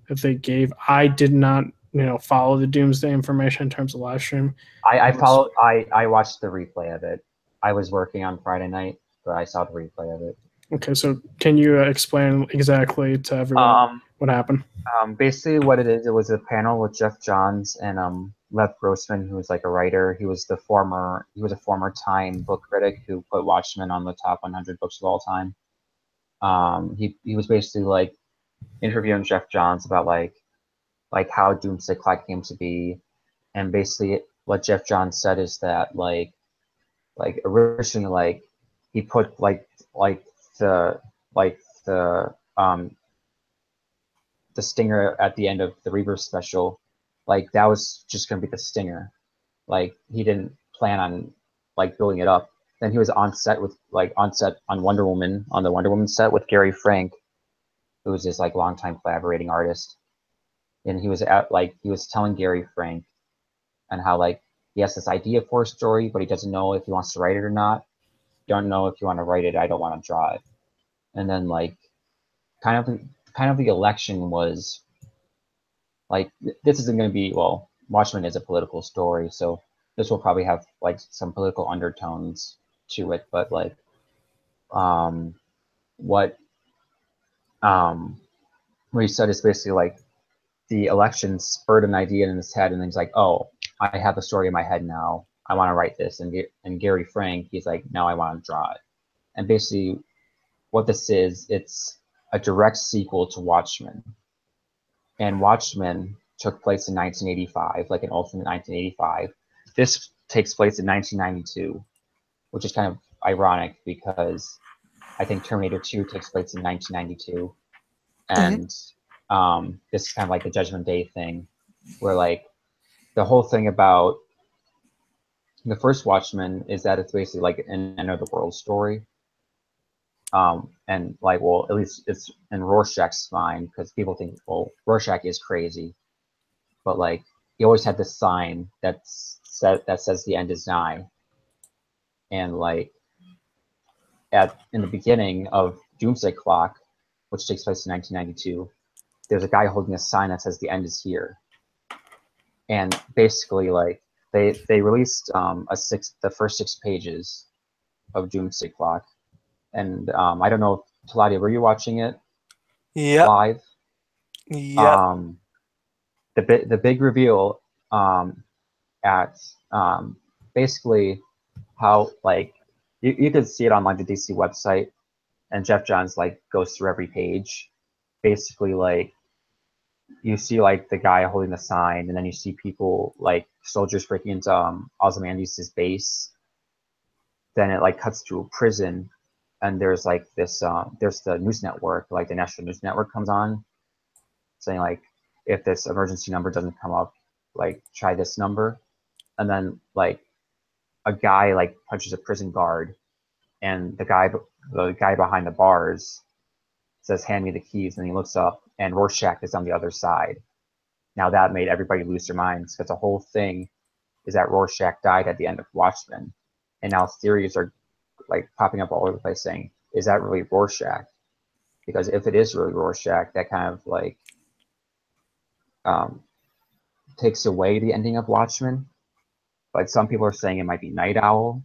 that they gave. I did not follow the Doomsday information in terms of live stream. I watched the replay of it. I was working on Friday night, but I saw the replay of it. Okay, so can you explain exactly to everyone what happened? Basically what it is, it was a panel with Jeff Johns and Lev Grossman, who was like a writer. He was a former Time book critic who put Watchmen on the top 100 books of all time. He was basically like interviewing Jeff Johns about like how Doomsday Clock came to be, and basically what Jeff Johns said is that like originally like he put the stinger at the end of the Rebirth special, like that was just gonna be the stinger. Like he didn't plan on like building it up. Then he was on set on Wonder Woman, on the Wonder Woman set with Gary Frank, who was his like longtime collaborating artist. and he was telling Gary Frank and how like he has this idea for a story, but he doesn't know if he wants to write it or not. Don't know if you want to write it. I don't want to draw it. And then like kind of the election was like this isn't going to be Watchmen is a political story, so this will probably have like some political undertones to it, but like what he said is basically like the election spurred an idea in his head, and then he's like, oh, I have a story in my head now, I want to write this. And Gary Frank, he's like, no, I want to draw it. And basically what this is, it's a direct sequel to Watchmen. And Watchmen took place in 1985, like an alternate 1985. This takes place in 1992, which is kind of ironic because I think Terminator 2 takes place in 1992. And this is kind of like the Judgment Day thing, where like the whole thing about the first Watchmen is that it's basically like an end of the world story. And like, well, at least it's in Rorschach's mind, because people think, well, Rorschach is crazy, but like he always had this sign that says the end is nigh. And like in the beginning of Doomsday Clock, which takes place in 1992, there's a guy holding a sign that says the end is here. And basically like they released the first 6 pages of Doomsday Clock. And I don't know, Taladia, were you watching it live? Yeah. The big reveal at basically how like you could see it on like the DC website, and Jeff Johns like goes through every page. Basically, like you see like the guy holding the sign, and then you see people like soldiers breaking into Ozymandias' base. Then it like cuts to a prison, and there's like this there's the news network, like the National News Network comes on, saying like, if this emergency number doesn't come up, like try this number. And then like a guy like punches a prison guard, and the guy behind the bars says, hand me the keys, and he looks up and Rorschach is on the other side. Now that made everybody lose their minds, because the whole thing is that Rorschach died at the end of Watchmen, and now theories are like popping up all over the place saying, is that really Rorschach? Because if it is really Rorschach, that kind of like takes away the ending of Watchmen. But some people are saying it might be Night Owl.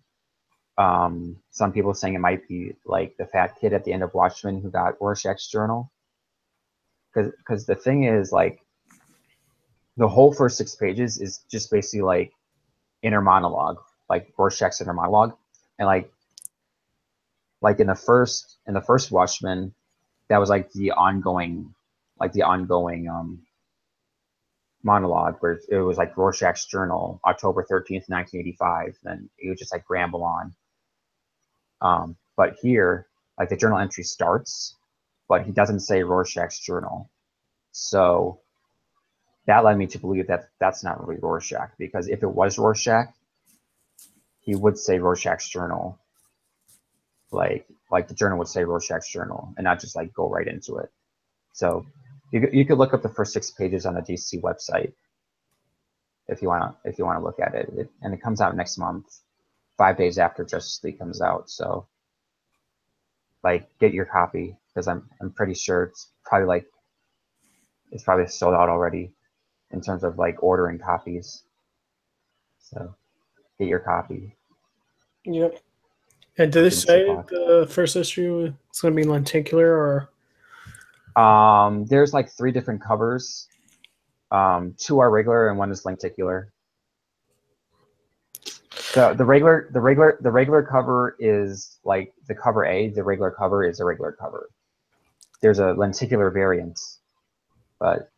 Some people are saying it might be like the fat kid at the end of Watchmen who got Rorschach's journal. Because the thing is, like, the whole first 6 pages is just basically like inner monologue, like Rorschach's inner monologue. And like in the first Watchmen, that was like the ongoing monologue, where it was like Rorschach's journal, October 13th, 1985. Then it would just like ramble on. But here, like the journal entry starts, but he doesn't say Rorschach's journal. So that led me to believe that that's not really Rorschach, because if it was Rorschach, he would say Rorschach's journal. Like the journal would say Rorschach's journal, and not just like go right into it. So you could look up the first 6 pages on the DC website if you wanna look at it. And it comes out next month, 5 days after Justice League comes out. So like get your copy, because I'm pretty sure it's probably sold out already in terms of like ordering copies. So get your copy. Yep. And did they say the first issue is going to be lenticular, or? There's like 3 different covers. 2 are regular and 1 is lenticular. The regular cover is like the cover A. The regular cover is a regular cover. There's a lenticular variant, but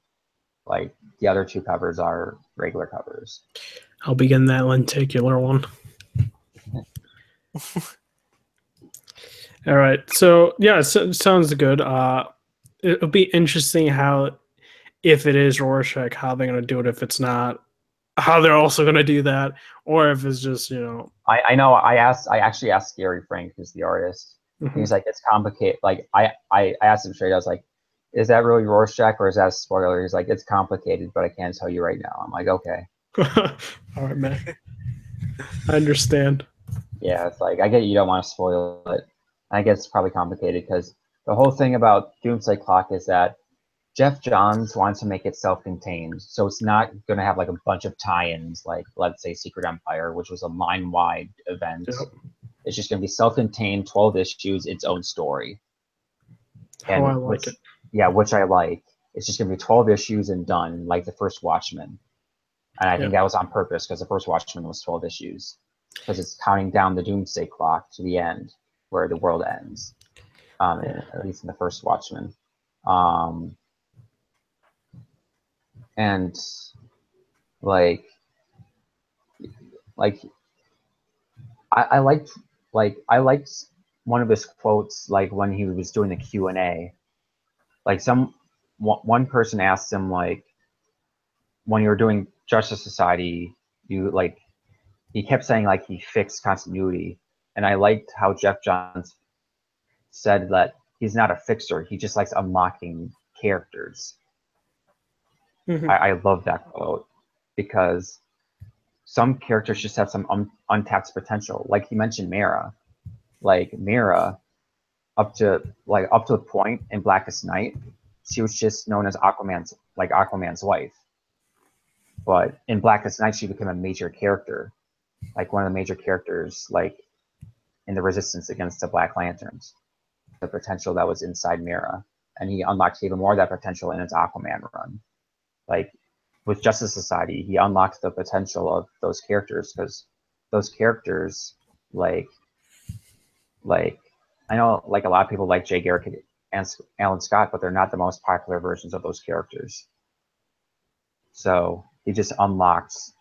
like the other 2 covers are regular covers. I'll be getting that lenticular one. All right. So yeah, it sounds good. It'll be interesting how, if it is Rorschach, how they're going to do it. If it's not, how they're also going to do that, or if it's just, you know. I know. I actually asked Gary Frank, who's the artist. Mm-hmm. He's like, it's complicated. Like I asked him straight. I was like, is that really Rorschach or is that a spoiler? He's like, it's complicated, but I can't tell you right now. I'm like, okay. All right, man. I understand. Yeah, it's like, I get you don't want to spoil it. I guess it's probably complicated because the whole thing about Doomsday Clock is that Jeff Johns wants to make it self-contained, so it's not going to have like a bunch of tie-ins, like let's say Secret Empire, which was a line-wide event. Yep. It's just going to be self-contained, 12 issues, its own story. How I like it. Yeah, which I like. It's just going to be 12 issues and done, like the first Watchmen. And I think that was on purpose because the first Watchmen was 12 issues. Because it's counting down the Doomsday Clock to the end, where the world ends. At least in the first Watchmen. And like I liked one of his quotes, like when he was doing the Q&A. Like one person asked him, like, when you were doing Justice Society, he kept saying like he fixed continuity, and I liked how Jeff Johns said that he's not a fixer, he just likes unlocking characters. Mm-hmm. I love that quote because some characters just have some untapped potential. Like he mentioned Mera. Like Mera, up to a point in Blackest Night, she was just known as Aquaman's wife. But in Blackest Night, she became a major character, like one of the major characters, like in the resistance against the Black Lanterns. The potential that was inside Mera, and he unlocked even more of that potential in his Aquaman run. Like with Justice Society, he unlocked the potential of those characters because those characters, like I know like a lot of people like Jay Garrick and Alan Scott, but they're not the most popular versions of those characters. So he just unlocks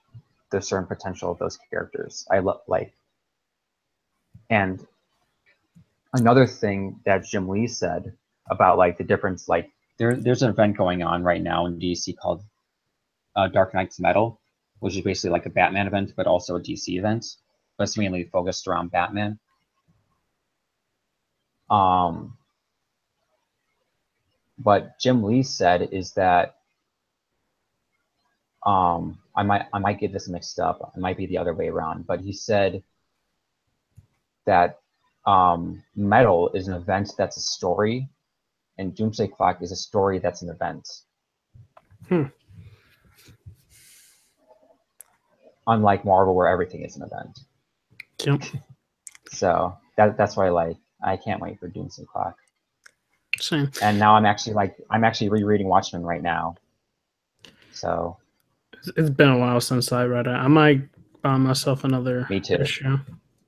the certain potential of those characters. And another thing that Jim Lee said about like the difference, like there's an event going on right now in DC called Dark Knight's Metal, which is basically like a Batman event, but also a DC event. But it's mainly focused around Batman. What Jim Lee said is that I might get this mixed up. It might be the other way around, but he said that Metal is an event that's a story, and Doomsday Clock is a story that's an event. Unlike Marvel, where everything is an event. Yep. So that's what I like. I can't wait for Doomsday Clock. Same. And now I'm actually rereading Watchmen right now. So it's been a while since I read it. I might buy myself another Me too. issue.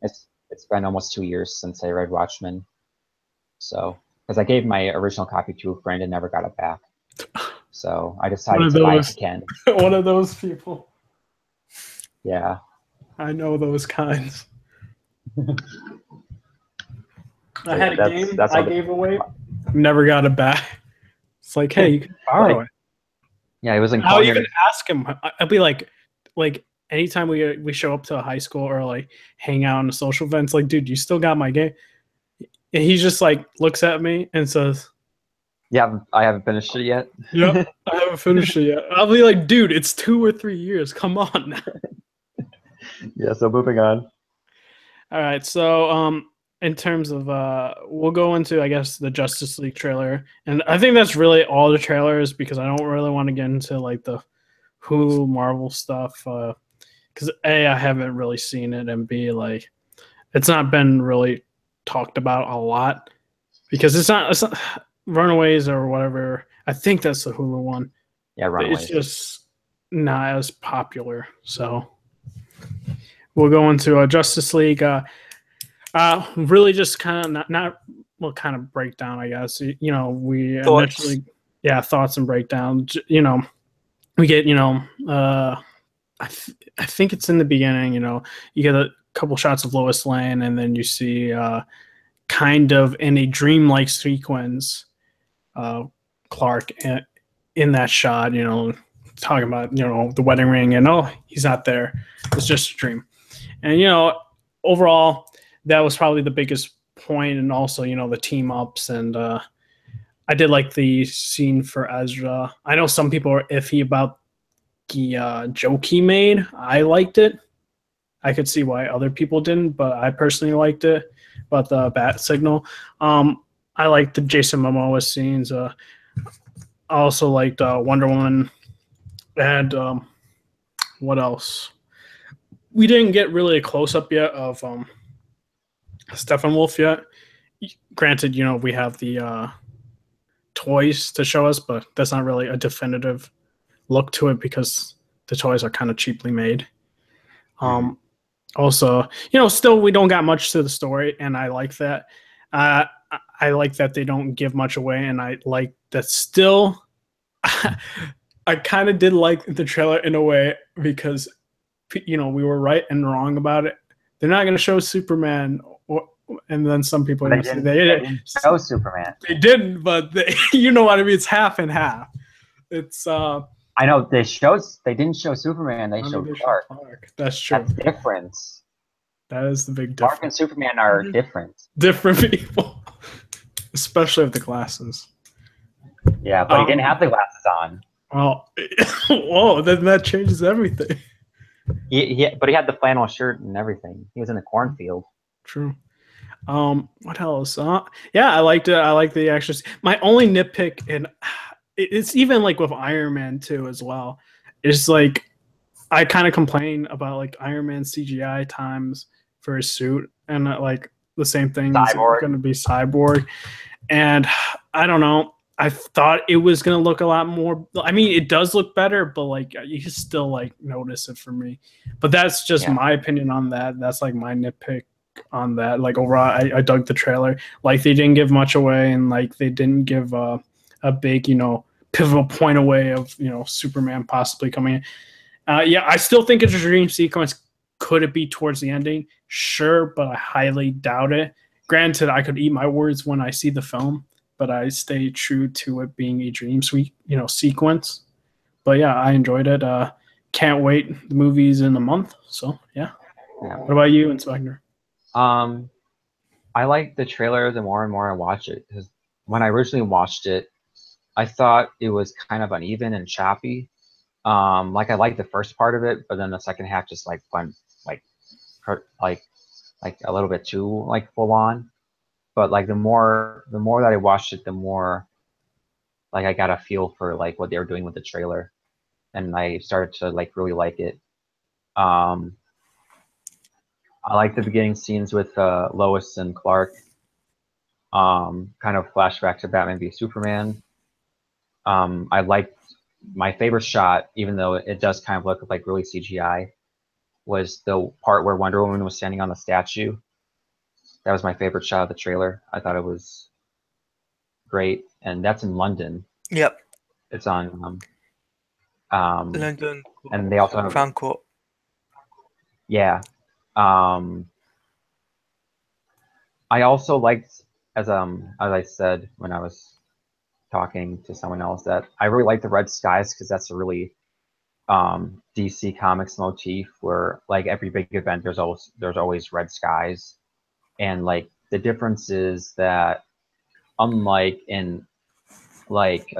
It's been almost 2 years since I read Watchmen. So because I gave my original copy to a friend and never got it back. So I decided to buy it again. One of those people. Yeah. I know those kinds. I had a game I gave away, never got it back. It's like, hey, you can borrow it. Yeah, it was in. I'll even ask him. I'll be like anytime we show up to a high school or like hang out in a social event, it's like, dude, you still got my game? And he just like looks at me and says, "Yeah, I haven't finished it yet." Yep, I haven't finished it yet. I'll be like, dude, it's 2 or 3 years. Come on. Yeah. So moving on. All right. So in terms of we'll go into, I guess, the Justice League trailer, and I think that's really all the trailers because I don't really want to get into like the Hulu Marvel stuff because A, I haven't really seen it, and B, like it's not been really talked about a lot because it's not Runaways or whatever. I think that's the Hulu one. Yeah, Runaways. It's just not as popular. So we'll go into Justice League. Really just kind of not kind of breakdown, I guess. You know, we Thoughts. initially, thoughts and breakdown. You know, we get, I think it's in the beginning, you get a couple shots of Lois Lane, and then you see kind of in a dreamlike sequence, Clark in that shot, talking about, the wedding ring, and he's not there. It's just a dream. And, overall, that was probably the biggest point, and also, the team ups and I did like the scene for Ezra. I know some people are iffy about the joke he made. I liked it. I could see why other people didn't, but I personally liked it. About the bat signal, I liked the Jason Momoa scenes. I also liked Wonder Woman. And what else? We didn't get really a close up yet of Steppenwolf yet. Granted, we have the toys to show us, but that's not really a definitive look to it because the toys are kind of cheaply made. Also, still we don't got much to the story, and I like that. I like that they don't give much away, and I like that still. I kind of did like the trailer in a way because, we were right and wrong about it. They're not going to show Superman, and then some people are going to say they didn't show Superman. They didn't, but you know what I mean. It's half and half. It's I know they didn't show Superman. They showed Clark. That's true. That's different. That is the big difference. Clark and Superman are different. Different people, especially with the glasses. Yeah, but he didn't have the glasses on. Well, whoa! Then that changes everything. But he had the flannel shirt and everything. He was in the cornfield. True. What else? Yeah, I liked it. I like the actions. My only nitpick, and it's even like with Iron Man 2 as well. It's like I kind of complain about like Iron Man CGI times for his suit, and like the same thing is going to be Cyborg. And I don't know. I thought it was going to look a lot more. I mean, it does look better, but like you can still like notice it for me. But that's just my opinion on that. That's like my nitpick on that. Like overall, I dug the trailer. Like they didn't give much away, and like they didn't give a big, pivotal point away of Superman possibly coming in. I still think it's a dream sequence. Could it be towards the ending? Sure, but I highly doubt it. Granted, I could eat my words when I see the film, but I stay true to it being a dream sequence. But yeah, I enjoyed it. Can't wait. The movie's in a month, so yeah. What about you, Inspector? I like the trailer the more and more I watch it, because when I originally watched it, I thought it was kind of uneven and choppy. Like I liked the first part of it, but then the second half just like went like a little bit too like full on. But like the more that I watched it, the more like I got a feel for like what they were doing with the trailer, and I started to like really like it. I like the beginning scenes with Lois and Clark. Kind of flashback to Batman v Superman. I liked my favorite shot, even though it does kind of look like really CGI, was the part where Wonder Woman was standing on the statue. That was my favorite shot of the trailer. I thought it was great, and that's in London. Yep. It's on London, and they also have Crown Court. Yeah. I also liked, as I said when I was talking to someone else, that I really like the red skies, because that's a really DC Comics motif where like every big event there's always red skies. And like the difference is that unlike in like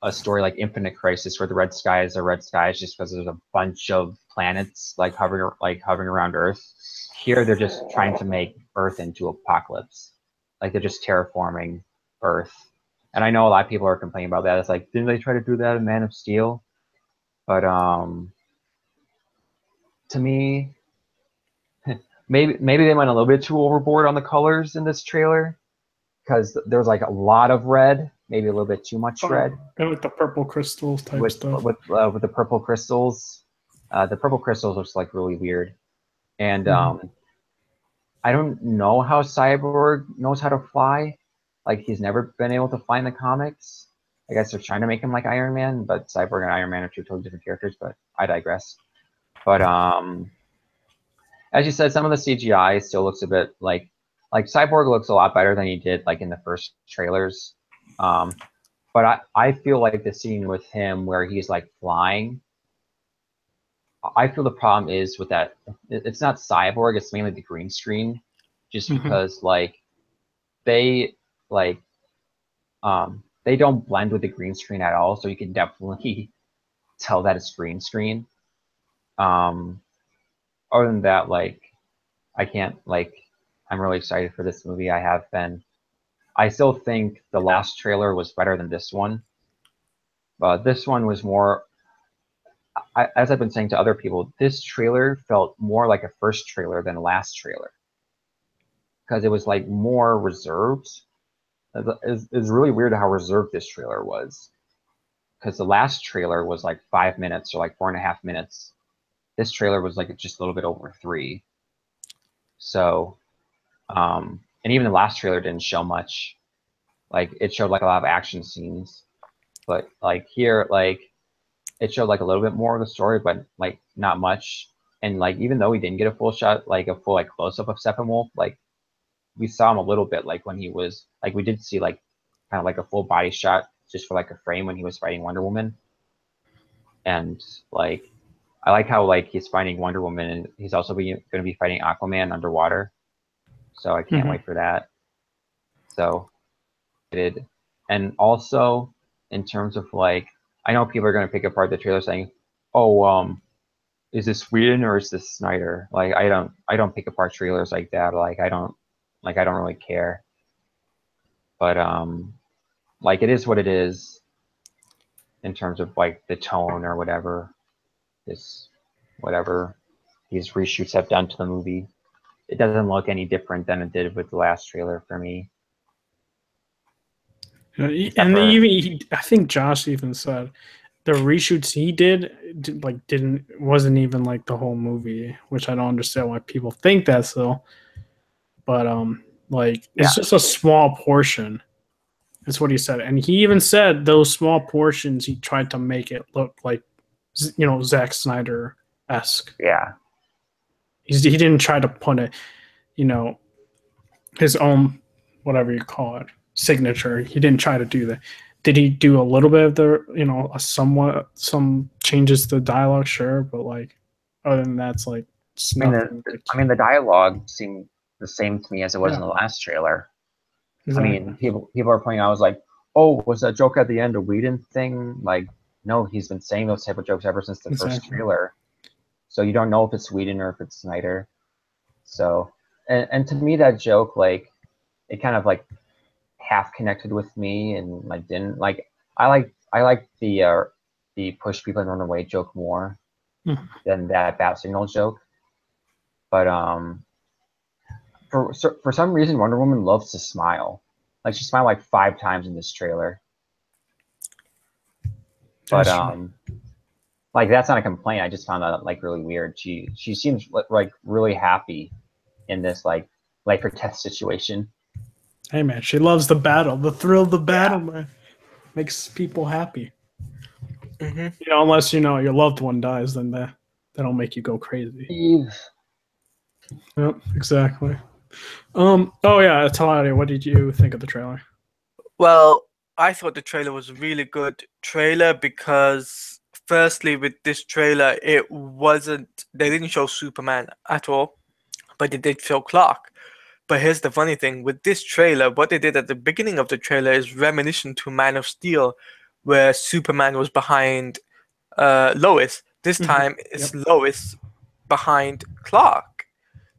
a story like Infinite Crisis, where the red skies are red skies just because there's a bunch of planets like hovering around Earth, here they're just trying to make Earth into apocalypse. Like they're just terraforming Earth. And I know a lot of people are complaining about that. It's like, didn't they try to do that in Man of Steel? But to me, maybe they went a little bit too overboard on the colors in this trailer, because there's like a lot of red, maybe a little bit too much red. Like the purple crystals type stuff. With the purple crystals. The purple crystals looks like really weird. And I don't know how Cyborg knows how to fly. Like he's never been able to fly in the comics. I guess they're trying to make him like Iron Man, but Cyborg and Iron Man are two totally different characters, but I digress. But as you said, some of the CGI still looks a bit like Cyborg looks a lot better than he did like in the first trailers. But I feel like the scene with him where he's like flying, I feel the problem is with that, it's not Cyborg, it's mainly the green screen, just because like they like they don't blend with the green screen at all, so you can definitely tell that it's green screen. Other than that, like, I can't, like, I'm really excited for this movie. I have been. I still think the last trailer was better than this one. But this one was more, as I've been saying to other people, this trailer felt more like a first trailer than the last trailer. Because it was like more reserved. It's really weird how reserved this trailer was. Because the last trailer was like 5 minutes or like 4.5 minutes. This trailer was like just a little bit over 3. So, and even the last trailer didn't show much. Like, it showed like a lot of action scenes. But like here, like, it showed like a little bit more of the story, but like not much. And like, even though we didn't get a full shot, like a full like close up of Steppenwolf, like we saw him a little bit, like when he was like, we did see like kind of like a full body shot just for like a frame when he was fighting Wonder Woman. And like, I like how like he's fighting Wonder Woman and he's also going to be fighting Aquaman underwater. So I can't wait for that. So it, and also in terms of like, I know people are going to pick apart the trailer saying, "Oh, is this Sweden or is this Snyder?" Like, I don't pick apart trailers like that. Like, I don't really care. But like, it is what it is in terms of like the tone or whatever. This whatever these reshoots have done to the movie, it doesn't look any different than it did with the last trailer for me. And even I think Josh even said the reshoots he wasn't even like the whole movie, which I don't understand why people think that so. But like it's just a small portion. That's what he said, and he even said those small portions he tried to make it look like, you know, Zack Snyder esque. Yeah, he didn't try to put it, you know, his own, whatever you call it, signature. He didn't try to do that. Did he do a little bit of the, you know, some changes to the dialogue? Sure, but like other than that, it's like it's nothing. I mean, the dialogue seemed the same to me as it was in the last trailer. Exactly. I mean, people are pointing out, I was like, "Oh, was that joke at the end a Whedon thing?" Like, no, he's been saying those type of jokes ever since the first trailer. So you don't know if it's Whedon or if it's Snyder. So, and to me, that joke, like, it kind of like half connected with me and like didn't like. I like the push people and run away joke more than that bat signal joke. But for some reason, Wonder Woman loves to smile. Like, she smiled like 5 times in this trailer. But like, that's not a complaint. I just found that like really weird. She seems like really happy in this like life or death situation. Hey man, she loves the battle, the thrill of the battle, man. Makes people happy. You know, unless, you know, your loved one dies, then that'll make you go crazy. Eve. Yep, exactly. Oh yeah, Taladia, what did you think of the trailer? Well, I thought the trailer was a really good trailer because firstly with this trailer they didn't show Superman at all, but they did show Clark. But here's the funny thing, with this trailer, what they did at the beginning of the trailer is reminiscent to Man of Steel, where Superman was behind Lois. This time it's Lois behind Clark.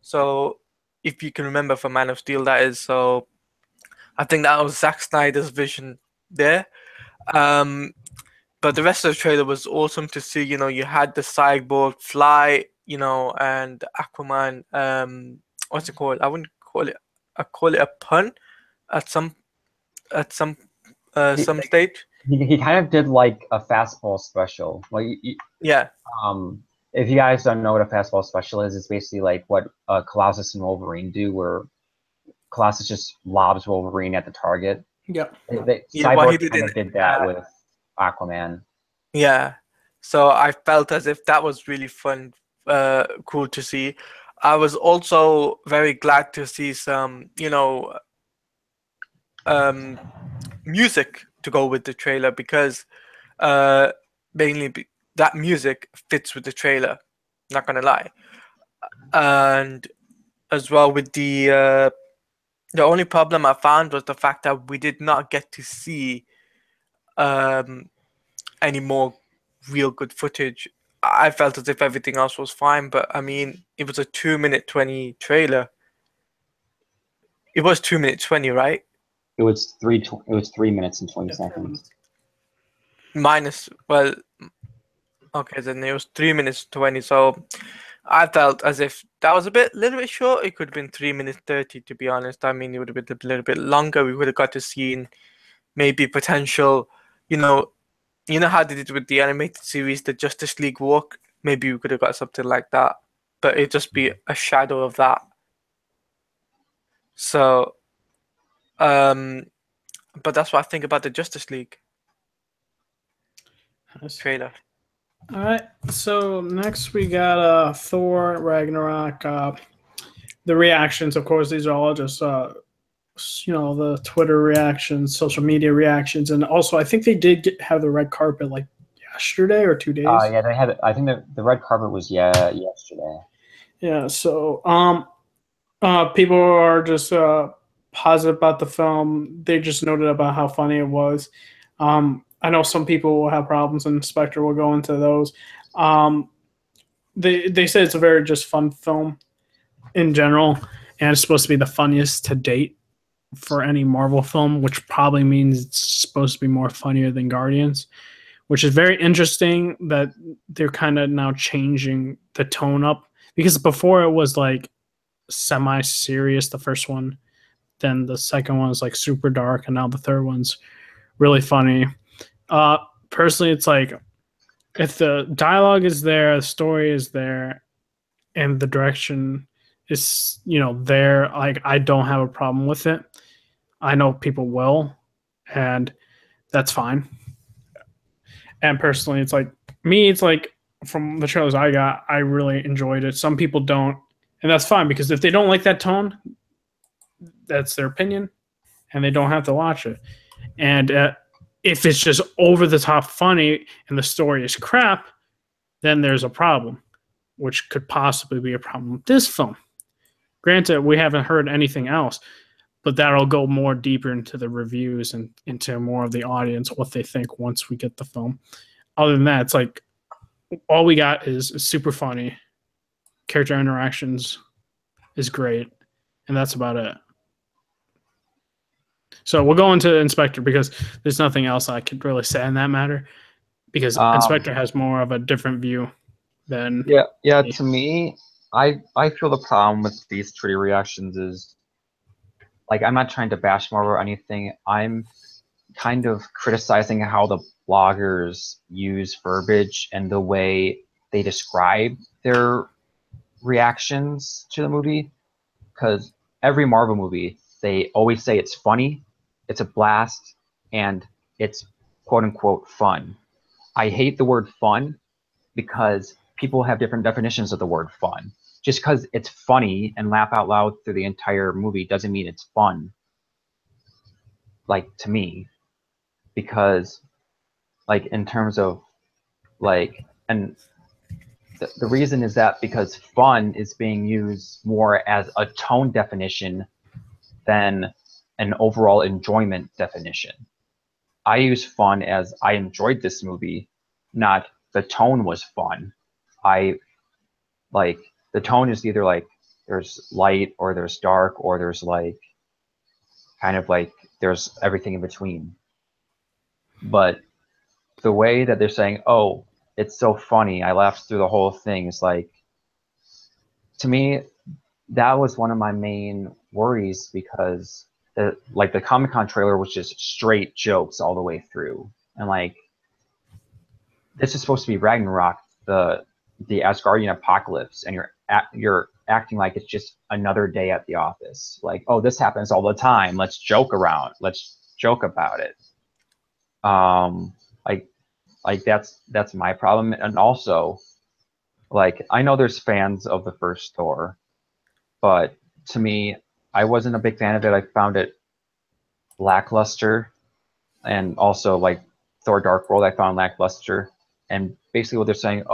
So if you can remember from Man of Steel, that is, so I think that was Zack Snyder's vision there. But the rest of the trailer was awesome to see. You know, you had the cyborg fly, you know, and Aquaman. What's it called? I wouldn't call it. I call it a pun at some stage. He kind of did like a fastball special. Like, yeah. If you guys don't know what a fastball special is, it's basically like what Colossus and Wolverine do, where Colossus just lobs Wolverine at the target. Yep. Cyborg kind of did that with Aquaman. Yeah. So I felt as if that was really fun, cool to see. I was also very glad to see some, you know, music to go with the trailer because mainly that music fits with the trailer, not gonna lie. And as well with the only problem I found was the fact that we did not get to see any more real good footage. I felt as if everything else was fine, but I mean, it was a 2-minute 20 trailer. It was 2 minutes 20, right? It was 3 minutes and 20 seconds. Minus, well, okay, then it was 3 minutes 20. So I felt as if that was little bit short. It could have been 3 minutes 30, to be honest. I mean, it would have been a little bit longer. We would have got to see maybe potential, you know, how they did with the animated series, the Justice League walk. Maybe we could have got something like that, but it'd just be a shadow of that. So, but that's what I think about the Justice League trailer. All right. So next we got Thor Ragnarok. The reactions, of course, these are all just the Twitter reactions, social media reactions, and also I think they did have the red carpet like yesterday or 2 days. Yeah, they had. I think the red carpet was yesterday. Yeah. So people are just positive about the film. They just noted about how funny it was. I know some people will have problems, and Spectre will go into those. They say it's a very just fun film in general, and it's supposed to be the funniest to date for any Marvel film, which probably means it's supposed to be more funnier than Guardians, which is very interesting that they're kind of now changing the tone up, because before it was like semi-serious, the first one, then the second one was like super dark, and now the third one's really funny. Personally, it's like if the dialogue is there, the story is there, and the direction is there, like I don't have a problem with it. I know people will, and that's fine. And personally, it's like me, it's like from the trailers I got, I really enjoyed it. Some people don't, and that's fine, because if they don't like that tone, that's their opinion, and they don't have to watch it. And if it's just over the top funny and the story is crap, then there's a problem, which could possibly be a problem with this film. Granted, we haven't heard anything else, but that'll go more deeper into the reviews and into more of the audience, what they think once we get the film. Other than that, it's like all we got is super funny. Character interactions is great, and that's about it. So we'll go into Inspector, because there's nothing else I could really say in that matter, because Inspector has more of a different view than yeah. To me, I feel the problem with these Twitter reactions is, like, I'm not trying to bash Marvel or anything. I'm kind of criticizing how the bloggers use verbiage and the way they describe their reactions to the movie. Because every Marvel movie, they always say it's funny, it's a blast, and it's quote-unquote fun. I hate the word fun because people have different definitions of the word fun. Just because it's funny and laugh out loud through the entire movie doesn't mean it's fun, like, to me. Because, like, in terms of, like, and the reason is that because fun is being used more as a tone definition than an overall enjoyment definition. I use fun as I enjoyed this movie, not the tone was fun. The tone is either like there's light or there's dark or there's like kind of like there's everything in between. But the way that they're saying, oh, it's so funny, I laughed through the whole thing, is like, to me, that was one of my main worries, because the Comic-Con trailer was just straight jokes all the way through. And like, this is supposed to be Ragnarok, the Asgardian apocalypse, and you're acting like it's just another day at the office. Like, oh, this happens all the time. Let's joke around. Let's joke about it. Like that's my problem. And also, like, I know there's fans of the first Thor, but to me, I wasn't a big fan of it. I found it lackluster, and also like Thor: Dark World, I found lackluster. And basically, what they're saying,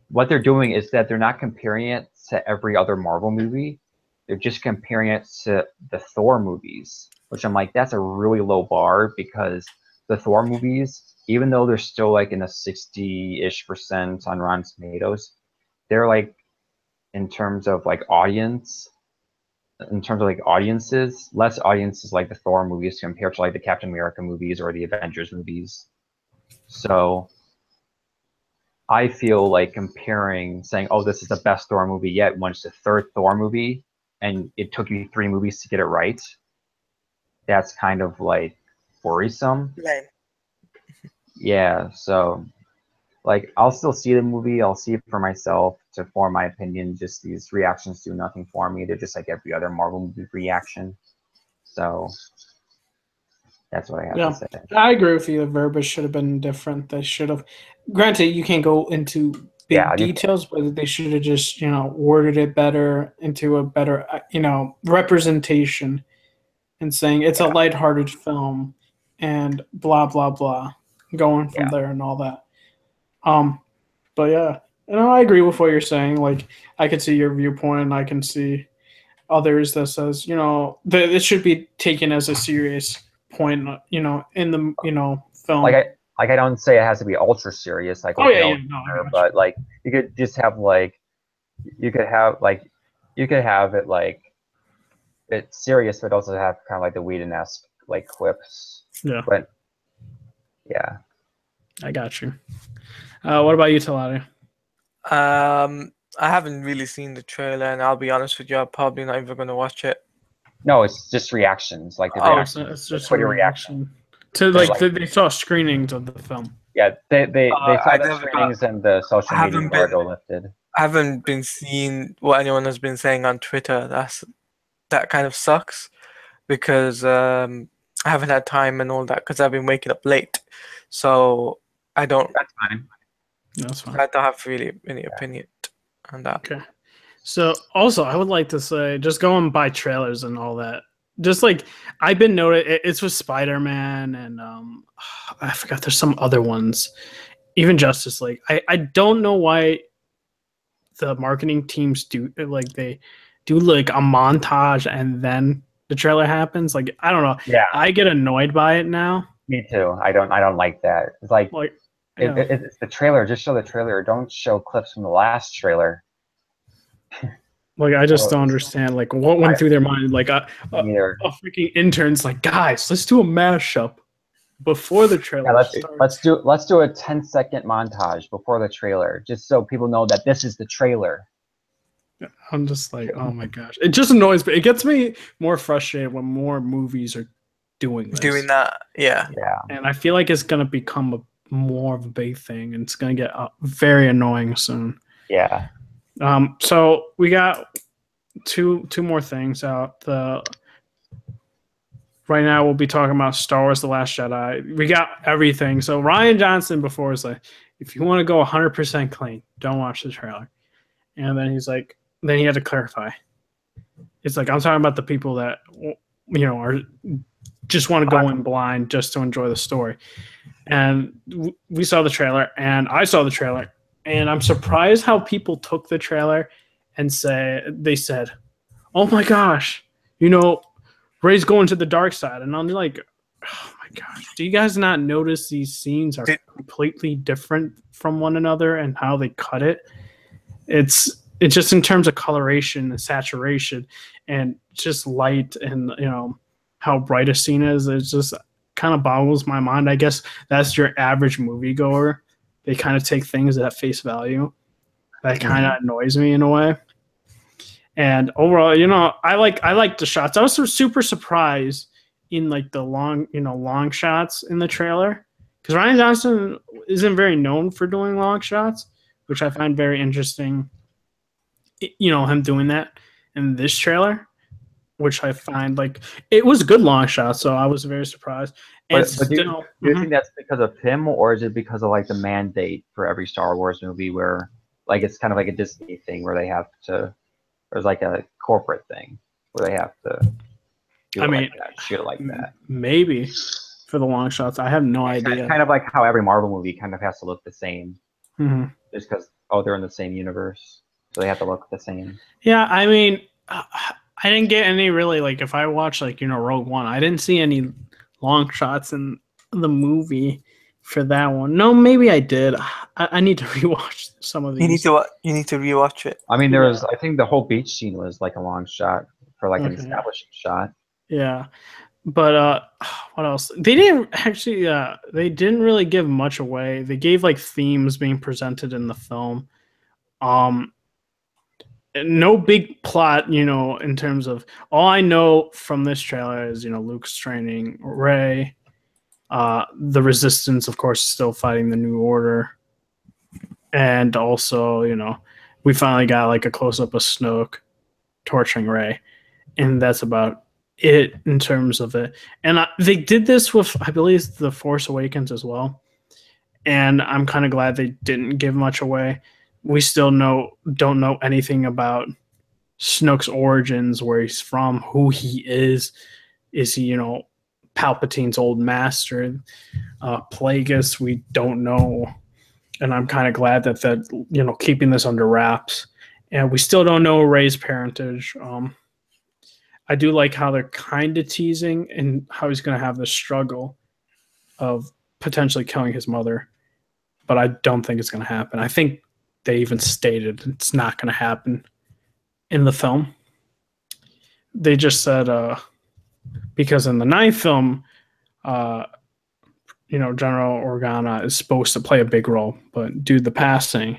what they're doing is that they're not comparing it to every other Marvel movie. They're just comparing it to the Thor movies, which I'm like, that's a really low bar, because the Thor movies, even though they're still like in a 60-ish% on Rotten Tomatoes, they're like in terms of like audiences, less audiences like the Thor movies compared to like the Captain America movies or the Avengers movies. So I feel like saying, oh, this is the best Thor movie yet, when it's the third Thor movie and it took you 3 movies to get it right, that's kind of like worrisome. Lame. Yeah, so like I'll still see the movie, I'll see it for myself to form my opinion. Just these reactions do nothing for me. They're just like every other Marvel movie reaction. So that's what I have to say. I agree with you. The verbiage should have been different. They should have. Granted, you can't go into big details, but they should have just worded it better into a better representation, and saying it's a lighthearted film, and blah blah blah, going from there and all that. But yeah, I agree with what you're saying. Like, I can see your viewpoint, and I can see others that says that it should be taken as a serious point, in the film. Like I don't say it has to be ultra serious, like but like you could just have like you could have it like it's serious, but also have kind of like the Whedon-esque like quips. Yeah. But yeah, I got you. What about you, Talati? I haven't really seen the trailer, and I'll be honest with you, I'm probably not even going to watch it. No, it's just reactions, like the reaction. It's just a reaction to they saw screenings of the film. Yeah, they saw the screenings and the social media embargo lifted. I haven't been seeing what anyone has been saying on Twitter. That kind of sucks, because I haven't had time and all that, because I've been waking up late, so I don't. That's fine. That's fine. I don't have really any opinion on that. Okay. So also, I would like to say, just going by trailers and all that, just like I've been noted, it's with Spider-Man and I forgot there's some other ones, even Justice League. I don't know why the marketing teams do a montage and then the trailer happens. Like, I don't know. Yeah, I get annoyed by it now. Me too. I don't like that. It's like it's the trailer. Just show the trailer. Don't show clips from the last trailer. Like, I just don't understand, like, what went through their mind. Like, a freaking intern's like, guys, let's do a mashup before the trailer starts. Let's do a 10-second montage before the trailer, just so people know that this is the trailer. I'm just like, oh my gosh. It just annoys me. It gets me more frustrated when more movies are doing this. Doing that, yeah. And I feel like it's going to become more of a big thing, and it's going to get very annoying soon. Yeah. So we got two more things out. Right now we'll be talking about Star Wars: The Last Jedi. We got everything. So Ryan Johnson before was like, if you want to go 100% clean, don't watch the trailer. And then he's like, then he had to clarify. It's like, I'm talking about the people that are just want to go in blind just to enjoy the story. And we saw the trailer, and I saw the trailer. And I'm surprised how people took the trailer and they said, oh my gosh, Rey's going to the dark side. And I'm like, oh my gosh, do you guys not notice these scenes are completely different from one another and how they cut it? It's just in terms of coloration and saturation and just light and, how bright a scene is. It just kind of boggles my mind. I guess that's your average moviegoer. They kind of take things at face value. That kind of annoys me in a way. And overall, I like the shots. I was super surprised in like the long shots in the trailer, because Ryan Johnson isn't very known for doing long shots, which I find very interesting. Him doing that in this trailer, which I find like it was a good long shot. So I was very surprised. And but do you think that's because of him, or is it because of like the mandate for every Star Wars movie where like it's kind of like a Disney thing where they have to, there's like a corporate thing where they have to shoot it like that? Maybe for the long shots. I have no idea. It's kind of like how every Marvel movie kind of has to look the same. Mm-hmm. Just because, they're in the same universe. So they have to look the same. Yeah, I mean, I didn't get any really, like, if I watch, like, Rogue One, I didn't see any long shots in the movie for that one. No, maybe I did. I need to rewatch some of You need these. to rewatch it. I mean, there Yeah. was. I think the whole beach scene was like a long shot for like an Okay. establishing shot. Yeah. But what else? They didn't actually they didn't really give much away. They gave like themes being presented in the film. Um no big plot, in terms of all I know from this trailer is, Luke's training Rey. The Resistance, of course, is still fighting the New Order. And also, we finally got like a close up of Snoke torturing Rey. And that's about it in terms of it. And they did this with, I believe, The Force Awakens as well. And I'm kind of glad they didn't give much away. We still don't know anything about Snoke's origins, where he's from, who he is. Is he, Palpatine's old master? Plagueis, we don't know. And I'm kind of glad that keeping this under wraps. And we still don't know Rey's parentage. I do like how they're kind of teasing and how he's going to have the struggle of potentially killing his mother, but I don't think it's going to happen. I think they even stated it's not going to happen in the film. They just said because in the ninth film, General Organa is supposed to play a big role, but due to the passing,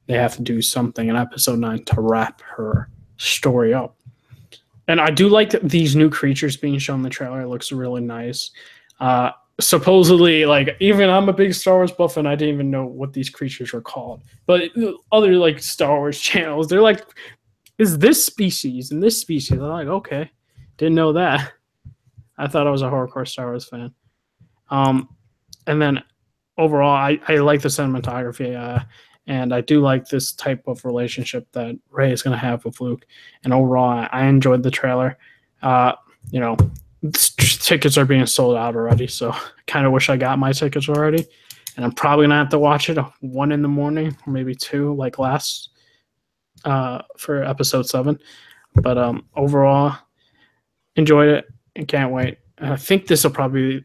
they have to do something in episode 9 to wrap her story up. And I do like these new creatures being shown in the trailer. It looks really nice. Supposedly, like, even I'm a big Star Wars buff, and I didn't even know what these creatures were called. But other, like, Star Wars channels, they're like, is this species and this species? I'm like, okay, didn't know that. I thought I was a hardcore Star Wars fan. And then overall, I like the cinematography, and I do like this type of relationship that Rey is going to have with Luke. And overall, I enjoyed the trailer. Tickets are being sold out already, so I kind of wish I got my tickets already. And I'm probably going to have to watch it at 1 in the morning or maybe 2, like last for episode 7. But overall, enjoyed it and can't wait. I think this will probably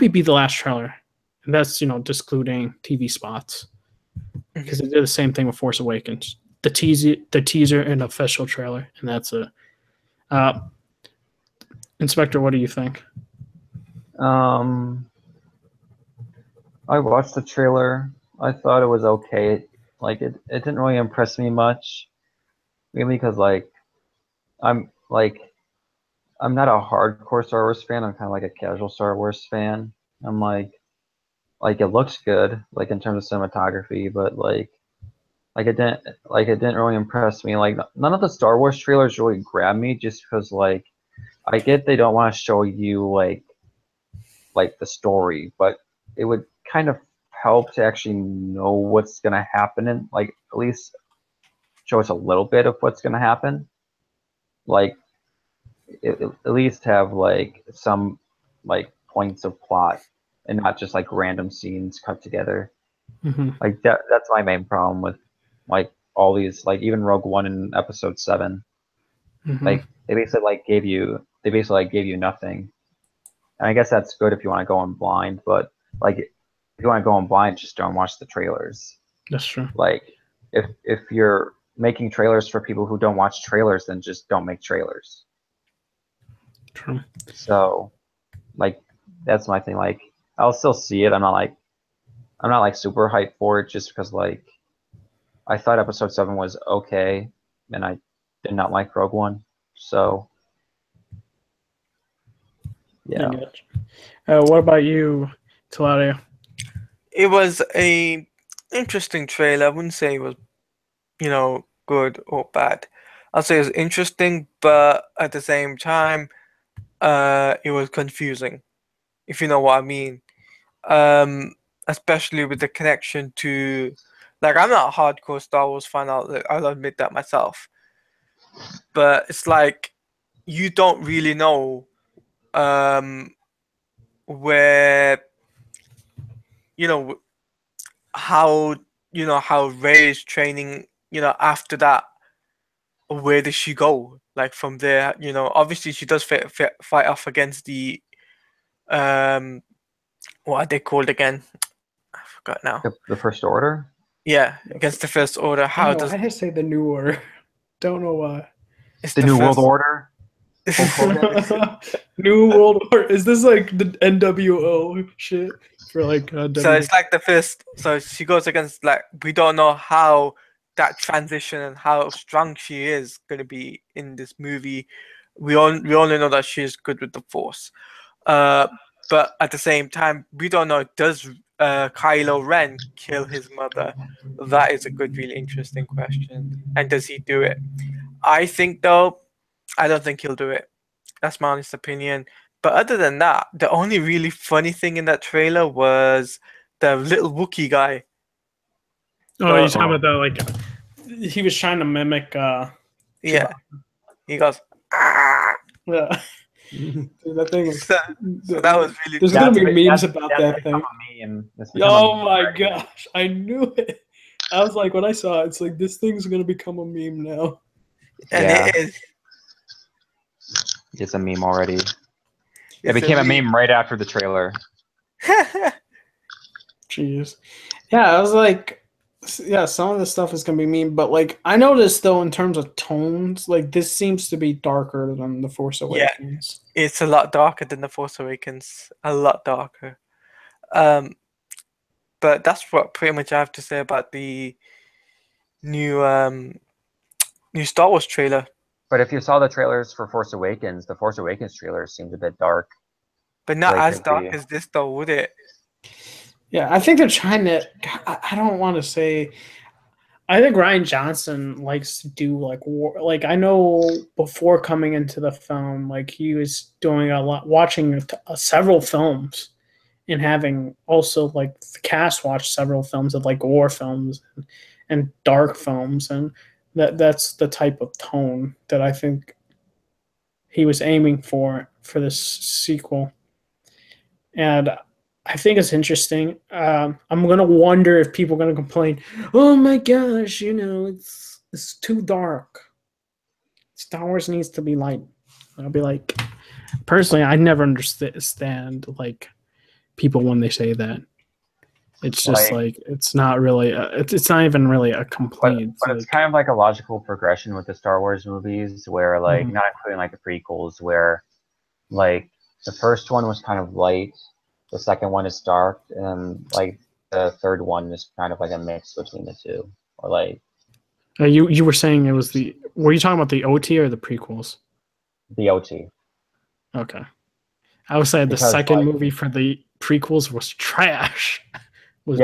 be the last trailer. And that's, discluding TV spots. Because they did the same thing with Force Awakens. The teaser and official trailer, and that's it. Inspector, what do you think? I watched the trailer. I thought it was okay. Like it didn't really impress me much. Mainly because I'm not a hardcore Star Wars fan. I'm kind of like a casual Star Wars fan. I'm like it looks good, like in terms of cinematography, but it didn't really impress me. Like none of the Star Wars trailers really grabbed me, just because I get they don't want to show you like the story, but it would kind of help to actually know what's gonna happen and like at least show us a little bit of what's gonna happen. Like at least have like some like points of plot and not just like random scenes cut together. Mm-hmm. Like that's my main problem with like all these, like even Rogue One in episode 7. Mm-hmm. Like they basically gave you nothing. And I guess that's good if you want to go in blind, but like if you want to go in blind, just don't watch the trailers. That's true. Like if you're making trailers for people who don't watch trailers, then just don't make trailers. True. So like that's my thing. Like I'll still see it. I'm not like super hyped for it, just because like I thought episode 7 was okay, and I did not like Rogue One. So yeah. What about you, Claudia? It was a interesting trailer. I wouldn't say it was, good or bad. I'll say it was interesting, but at the same time, it was confusing, if you know what I mean. Especially with the connection to, like, I'm not a hardcore Star Wars fan. I'll admit that myself. But it's like you don't really know where, you know how how Rey is training. After that, where does she go? Like from there, obviously she does fight off against the what are they called again? I forgot now. The First Order. Yeah, against the First Order. How does I had to say the New Order? Don't know why. it's The New World first... Order. New World Order. Is this like the NWO shit for like So it's like the first. So she goes against, like, we don't know how that transition and how strong she is going to be in this movie. We only know that she's good with the Force. But at the same time, we don't know, does Kylo Ren kill his mother? That is a good, really interesting question. And does he do it? I think, though, I don't think he'll do it. That's my honest opinion. But other than that, the only really funny thing in that trailer was the little Wookiee guy. Oh, you're talking about that? Like, he was trying to mimic. Yeah, he goes. Ah! Yeah. Dude, that thing was. So that was really. There's gonna be memes about that thing. Oh my gosh, I knew it. I was like, when I saw it, it's like this thing's gonna become a meme now. And it is. It's a meme already. It became a meme right after the trailer. Jeez. Yeah, I was like, yeah, some of the stuff is gonna be meme, but like I noticed though in terms of tones, like this seems to be darker than The Force Awakens. Yeah, it's a lot darker than The Force Awakens. A lot darker. But that's what pretty much I have to say about the new Star Wars trailer. But if you saw the trailers for Force Awakens, the Force Awakens trailer seemed a bit dark. But not as dark as this, though, would it? Yeah, I think they're trying to. I don't want to say. I think Rian Johnson likes to do like war. Like I know before coming into the film, like he was doing a lot, watching several films, and having also like the cast watch several films of like war films and dark films, and that's the type of tone that I think he was aiming for this sequel. And I think it's interesting. I'm gonna wonder if people are gonna complain. Oh my gosh, it's too dark. Star Wars needs to be light. I'll be like, personally, I never understand like people when they say that. It's just like it's not really. It's not even really a complaint. But it's kind of like a logical progression with the Star Wars movies, where like not including like the prequels, where like the first one was kind of light. The second one is dark, and like the third one is kind of like a mix between the two, or like. You were saying it was the. Were you talking about the OT or the prequels? The OT. Okay, I would say the second movie for the prequels was trash. I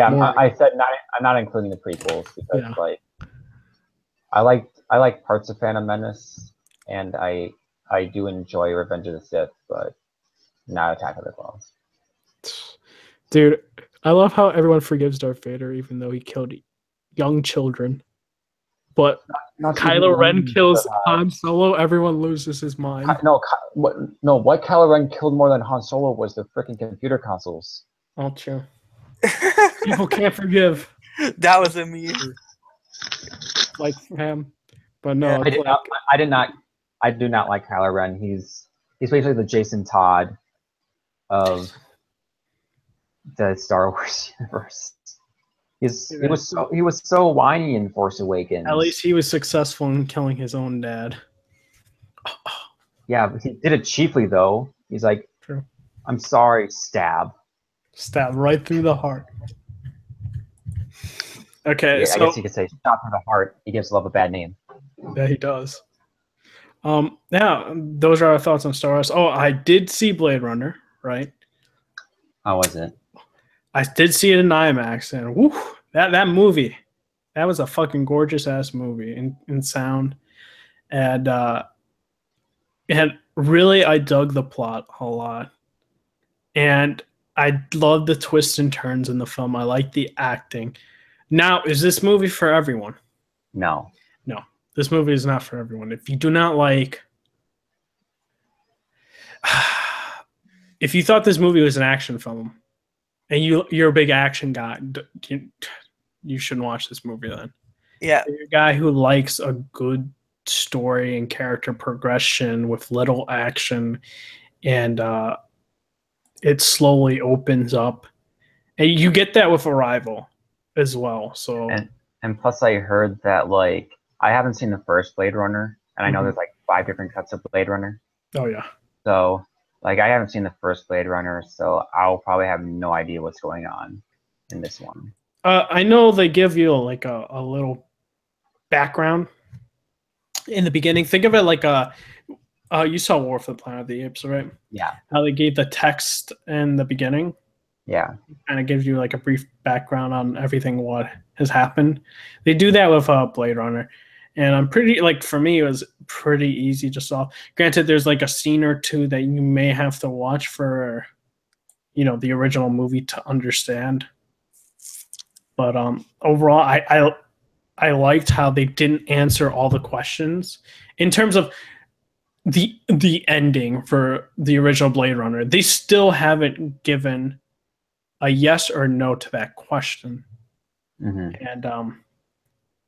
said I'm not including the prequels because like I like parts of Phantom Menace, and I do enjoy Revenge of the Sith, but not Attack of the Clones. Dude, I love how everyone forgives Darth Vader even though he killed young children. But Kylo Ren kills Han Solo, everyone loses his mind. What Kylo Ren killed more than Han Solo was the freaking computer consoles. Oh, true. People can't forgive. That was a meme. Like him. But no. I do not like Kylo Ren. He's basically the Jason Todd of the Star Wars universe. He was so whiny in Force Awakens. At least he was successful in killing his own dad. Yeah, but he did it cheaply though. He's like, true. I'm sorry, stab right through the heart. Okay, yeah, I guess you could say shot through the heart. He gives love a bad name. Yeah, he does. Yeah, those are our thoughts on Star Wars. Oh, I did see Blade Runner, right? How was it? I did see it in IMAX, and whoo, that movie, that was a fucking gorgeous ass movie in sound, and really I dug the plot a lot, and I love the twists and turns in the film. I like the acting. Now, is this movie for everyone? No, this movie is not for everyone. If you do not like, if you thought this movie was an action film, and you're a big action guy, you shouldn't watch this movie then. Yeah. If you're a guy who likes a good story and character progression with little action and it slowly opens up, and you get that with Arrival as well. So and plus, I heard that like I haven't seen the first Blade Runner, and I know there's like 5 different cuts of Blade Runner. oh yeah, So like I haven't seen the first Blade Runner, so I'll probably have no idea what's going on in this one. I know they give you like a little background in the beginning. Think of it like you saw War for the Planet of the Apes, right? Yeah. How they gave the text in the beginning. Yeah. And it gives you like a brief background on everything what has happened. They do that with Blade Runner. And I'm pretty, like, for me, it was pretty easy to solve. Granted, there's like a scene or two that you may have to watch for, you know, the original movie to understand. But overall, I liked how they didn't answer all the questions in terms of the ending for the original Blade Runner. They still haven't given a yes or no to that question. And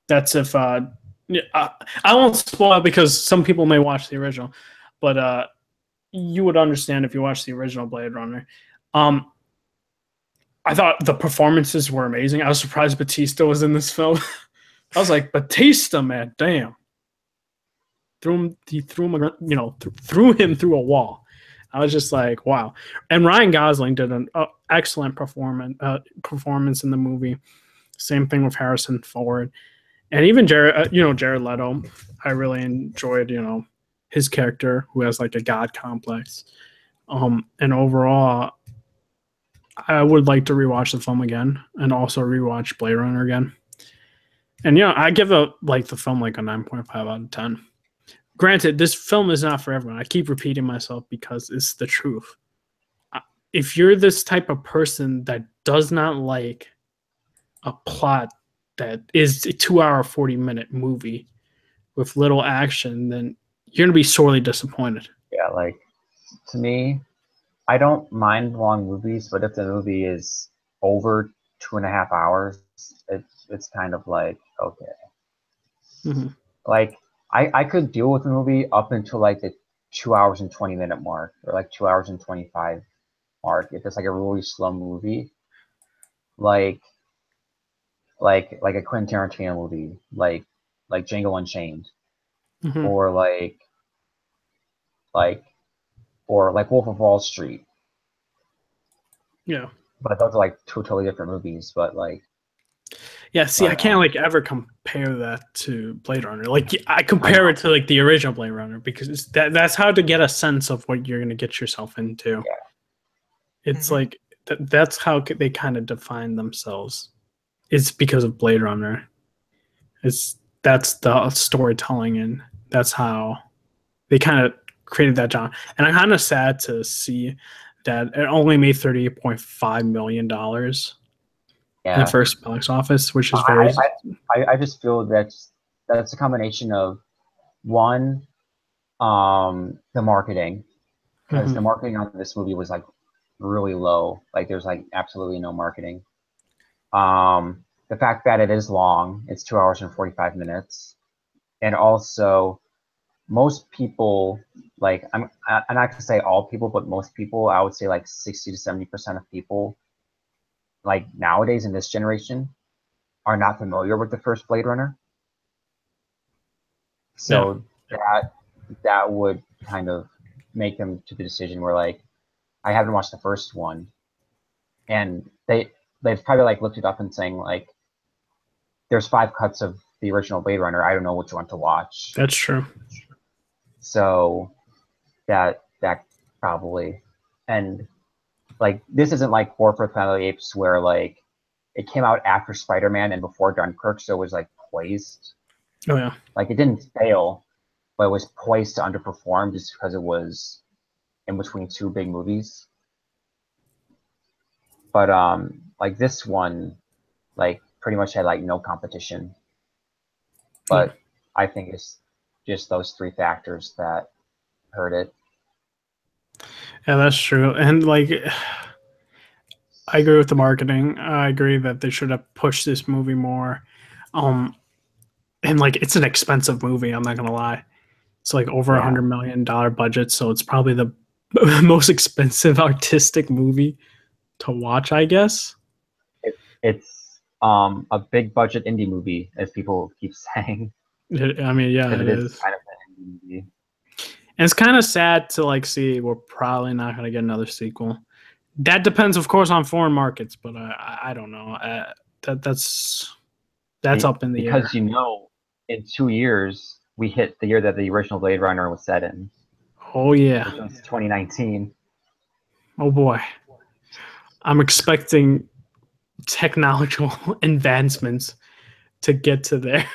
that's if I won't spoil because some people may watch the original, but you would understand if you watched the original Blade Runner. I thought the performances were amazing. I was surprised Batista was in this film. I was like, Batista, man, damn. He threw him, you know, threw him through a wall. I was just like, wow. And Ryan Gosling did an excellent performance in the movie. Same thing with Harrison Ford, and even Jared Leto. I really enjoyed, you know, his character who has like a god complex. And overall, I would like to rewatch the film again and also rewatch Blade Runner again. And you know, I give the film like a 9.5 out of 10. Granted, this film is not for everyone. I keep repeating myself because it's the truth. If you're this type of person that does not like a plot that is a 2-hour, 40-minute movie with little action, then you're going to be sorely disappointed. Yeah, like, to me, I don't mind long movies, but if the movie is over 2.5 hours, it's kind of like, okay. Like, I could deal with a movie up until like the 2 hours and 20-minute mark, or like 2 hours and 25 mark, if it's like a really slow movie, like a Quentin Tarantino movie, like Django Unchained, or like Wolf of Wall Street. Yeah. But those are like 2 totally different movies. But like, yeah, see, I can't like ever compare that to Blade Runner. Like, I compare it to like the original Blade Runner because that's how to get a sense of what you're going to get yourself into. Yeah. It's like that's how they kind of define themselves. It's because of Blade Runner. That's the storytelling, and that's how they kind of created that genre. And I'm kind of sad to see that it only made $38.5 million in the first box office, which is very. I just feel that's a combination of one, the marketing, because the marketing on this movie was like really low. Like there's like absolutely no marketing. The fact that it is long, it's 2 hours and 45 minutes, and also most people, like I'm not gonna say all people, but most people, I would say like 60 to 70% of people, like nowadays in this generation, are not familiar with the first Blade Runner. So that would kind of make them to the decision where like I haven't watched the first one, and they've probably like looked it up and saying like there's 5 cuts of the original Blade Runner. I don't know which one to watch. That's true. So that probably, and like this isn't like War for the Planet of the Apes where like it came out after Spider-Man and before Dunkirk, so it was like poised. Oh yeah. Like it didn't fail, but it was poised to underperform just because it was in between 2 big movies. But like this one, like pretty much had like no competition. But I think it's just those 3 factors that hurt it. Yeah, that's true. And like I agree with the marketing. I agree that they should have pushed this movie more. And like it's an expensive movie, I'm not gonna lie. It's like over $100 million budget, so it's probably the most expensive artistic movie to watch, I guess. It's a big budget indie movie, as people keep saying, I mean, yeah, because it it is is. kind of an indie movie. And it's kind of sad to like see we're probably not going to get another sequel. That depends, of course, on foreign markets, but I don't know. That's up in the air. Because in 2 years we hit the year that the original Blade Runner was set in, Oh yeah. which was 2019. Oh boy. I'm expecting technological advancements to get to there.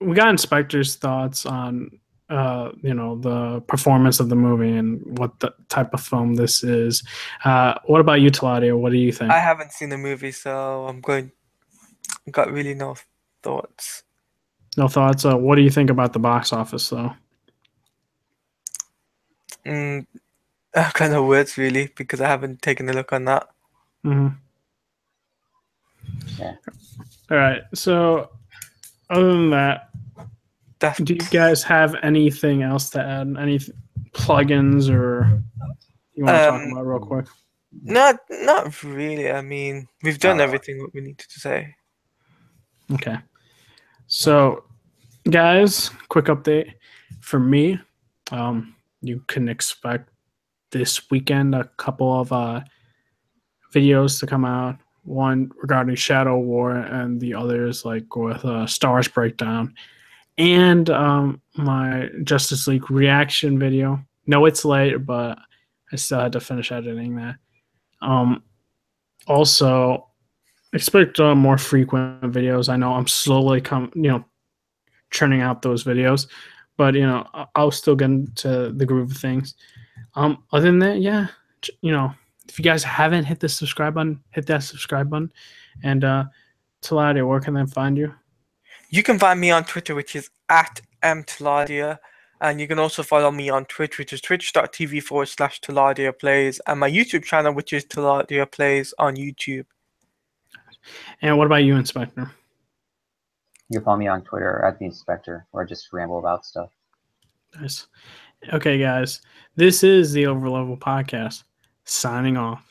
We got Inspector's thoughts on the performance of the movie and what the type of film this is. What about you, Taladia? What do you think? I haven't seen the movie, so got really no thoughts. No thoughts. What do you think about the box office, though? Kind of words, really, because I haven't taken a look on that. Mm-hmm. Yeah. All right. So, other than that, do you guys have anything else to add? Any plugins or you want to talk about real quick? Not really. I mean, we've done everything what we needed to say. Okay. So, guys, quick update for me. You can expect this weekend a couple of videos to come out. One regarding Shadow War, and the others like with Stars Breakdown, and my Justice League reaction video. No, it's late, but I still had to finish editing that. Also, expect more frequent videos. I know I'm slowly churning out those videos, but I'll still get into the groove of things. Other than that, yeah, if you guys haven't hit the subscribe button, hit that subscribe button. And Taladia, where can they find you? You can find me on Twitter, which is @mtaladia. And you can also follow me on Twitch, which is twitch.tv/Taladia Plays, and my YouTube channel, which is Taladia Plays on YouTube. And what about you, Inspector? You can follow me on Twitter @the Inspector, where I just ramble about stuff. Nice. Okay, guys, this is the Overleveled podcast. Signing off.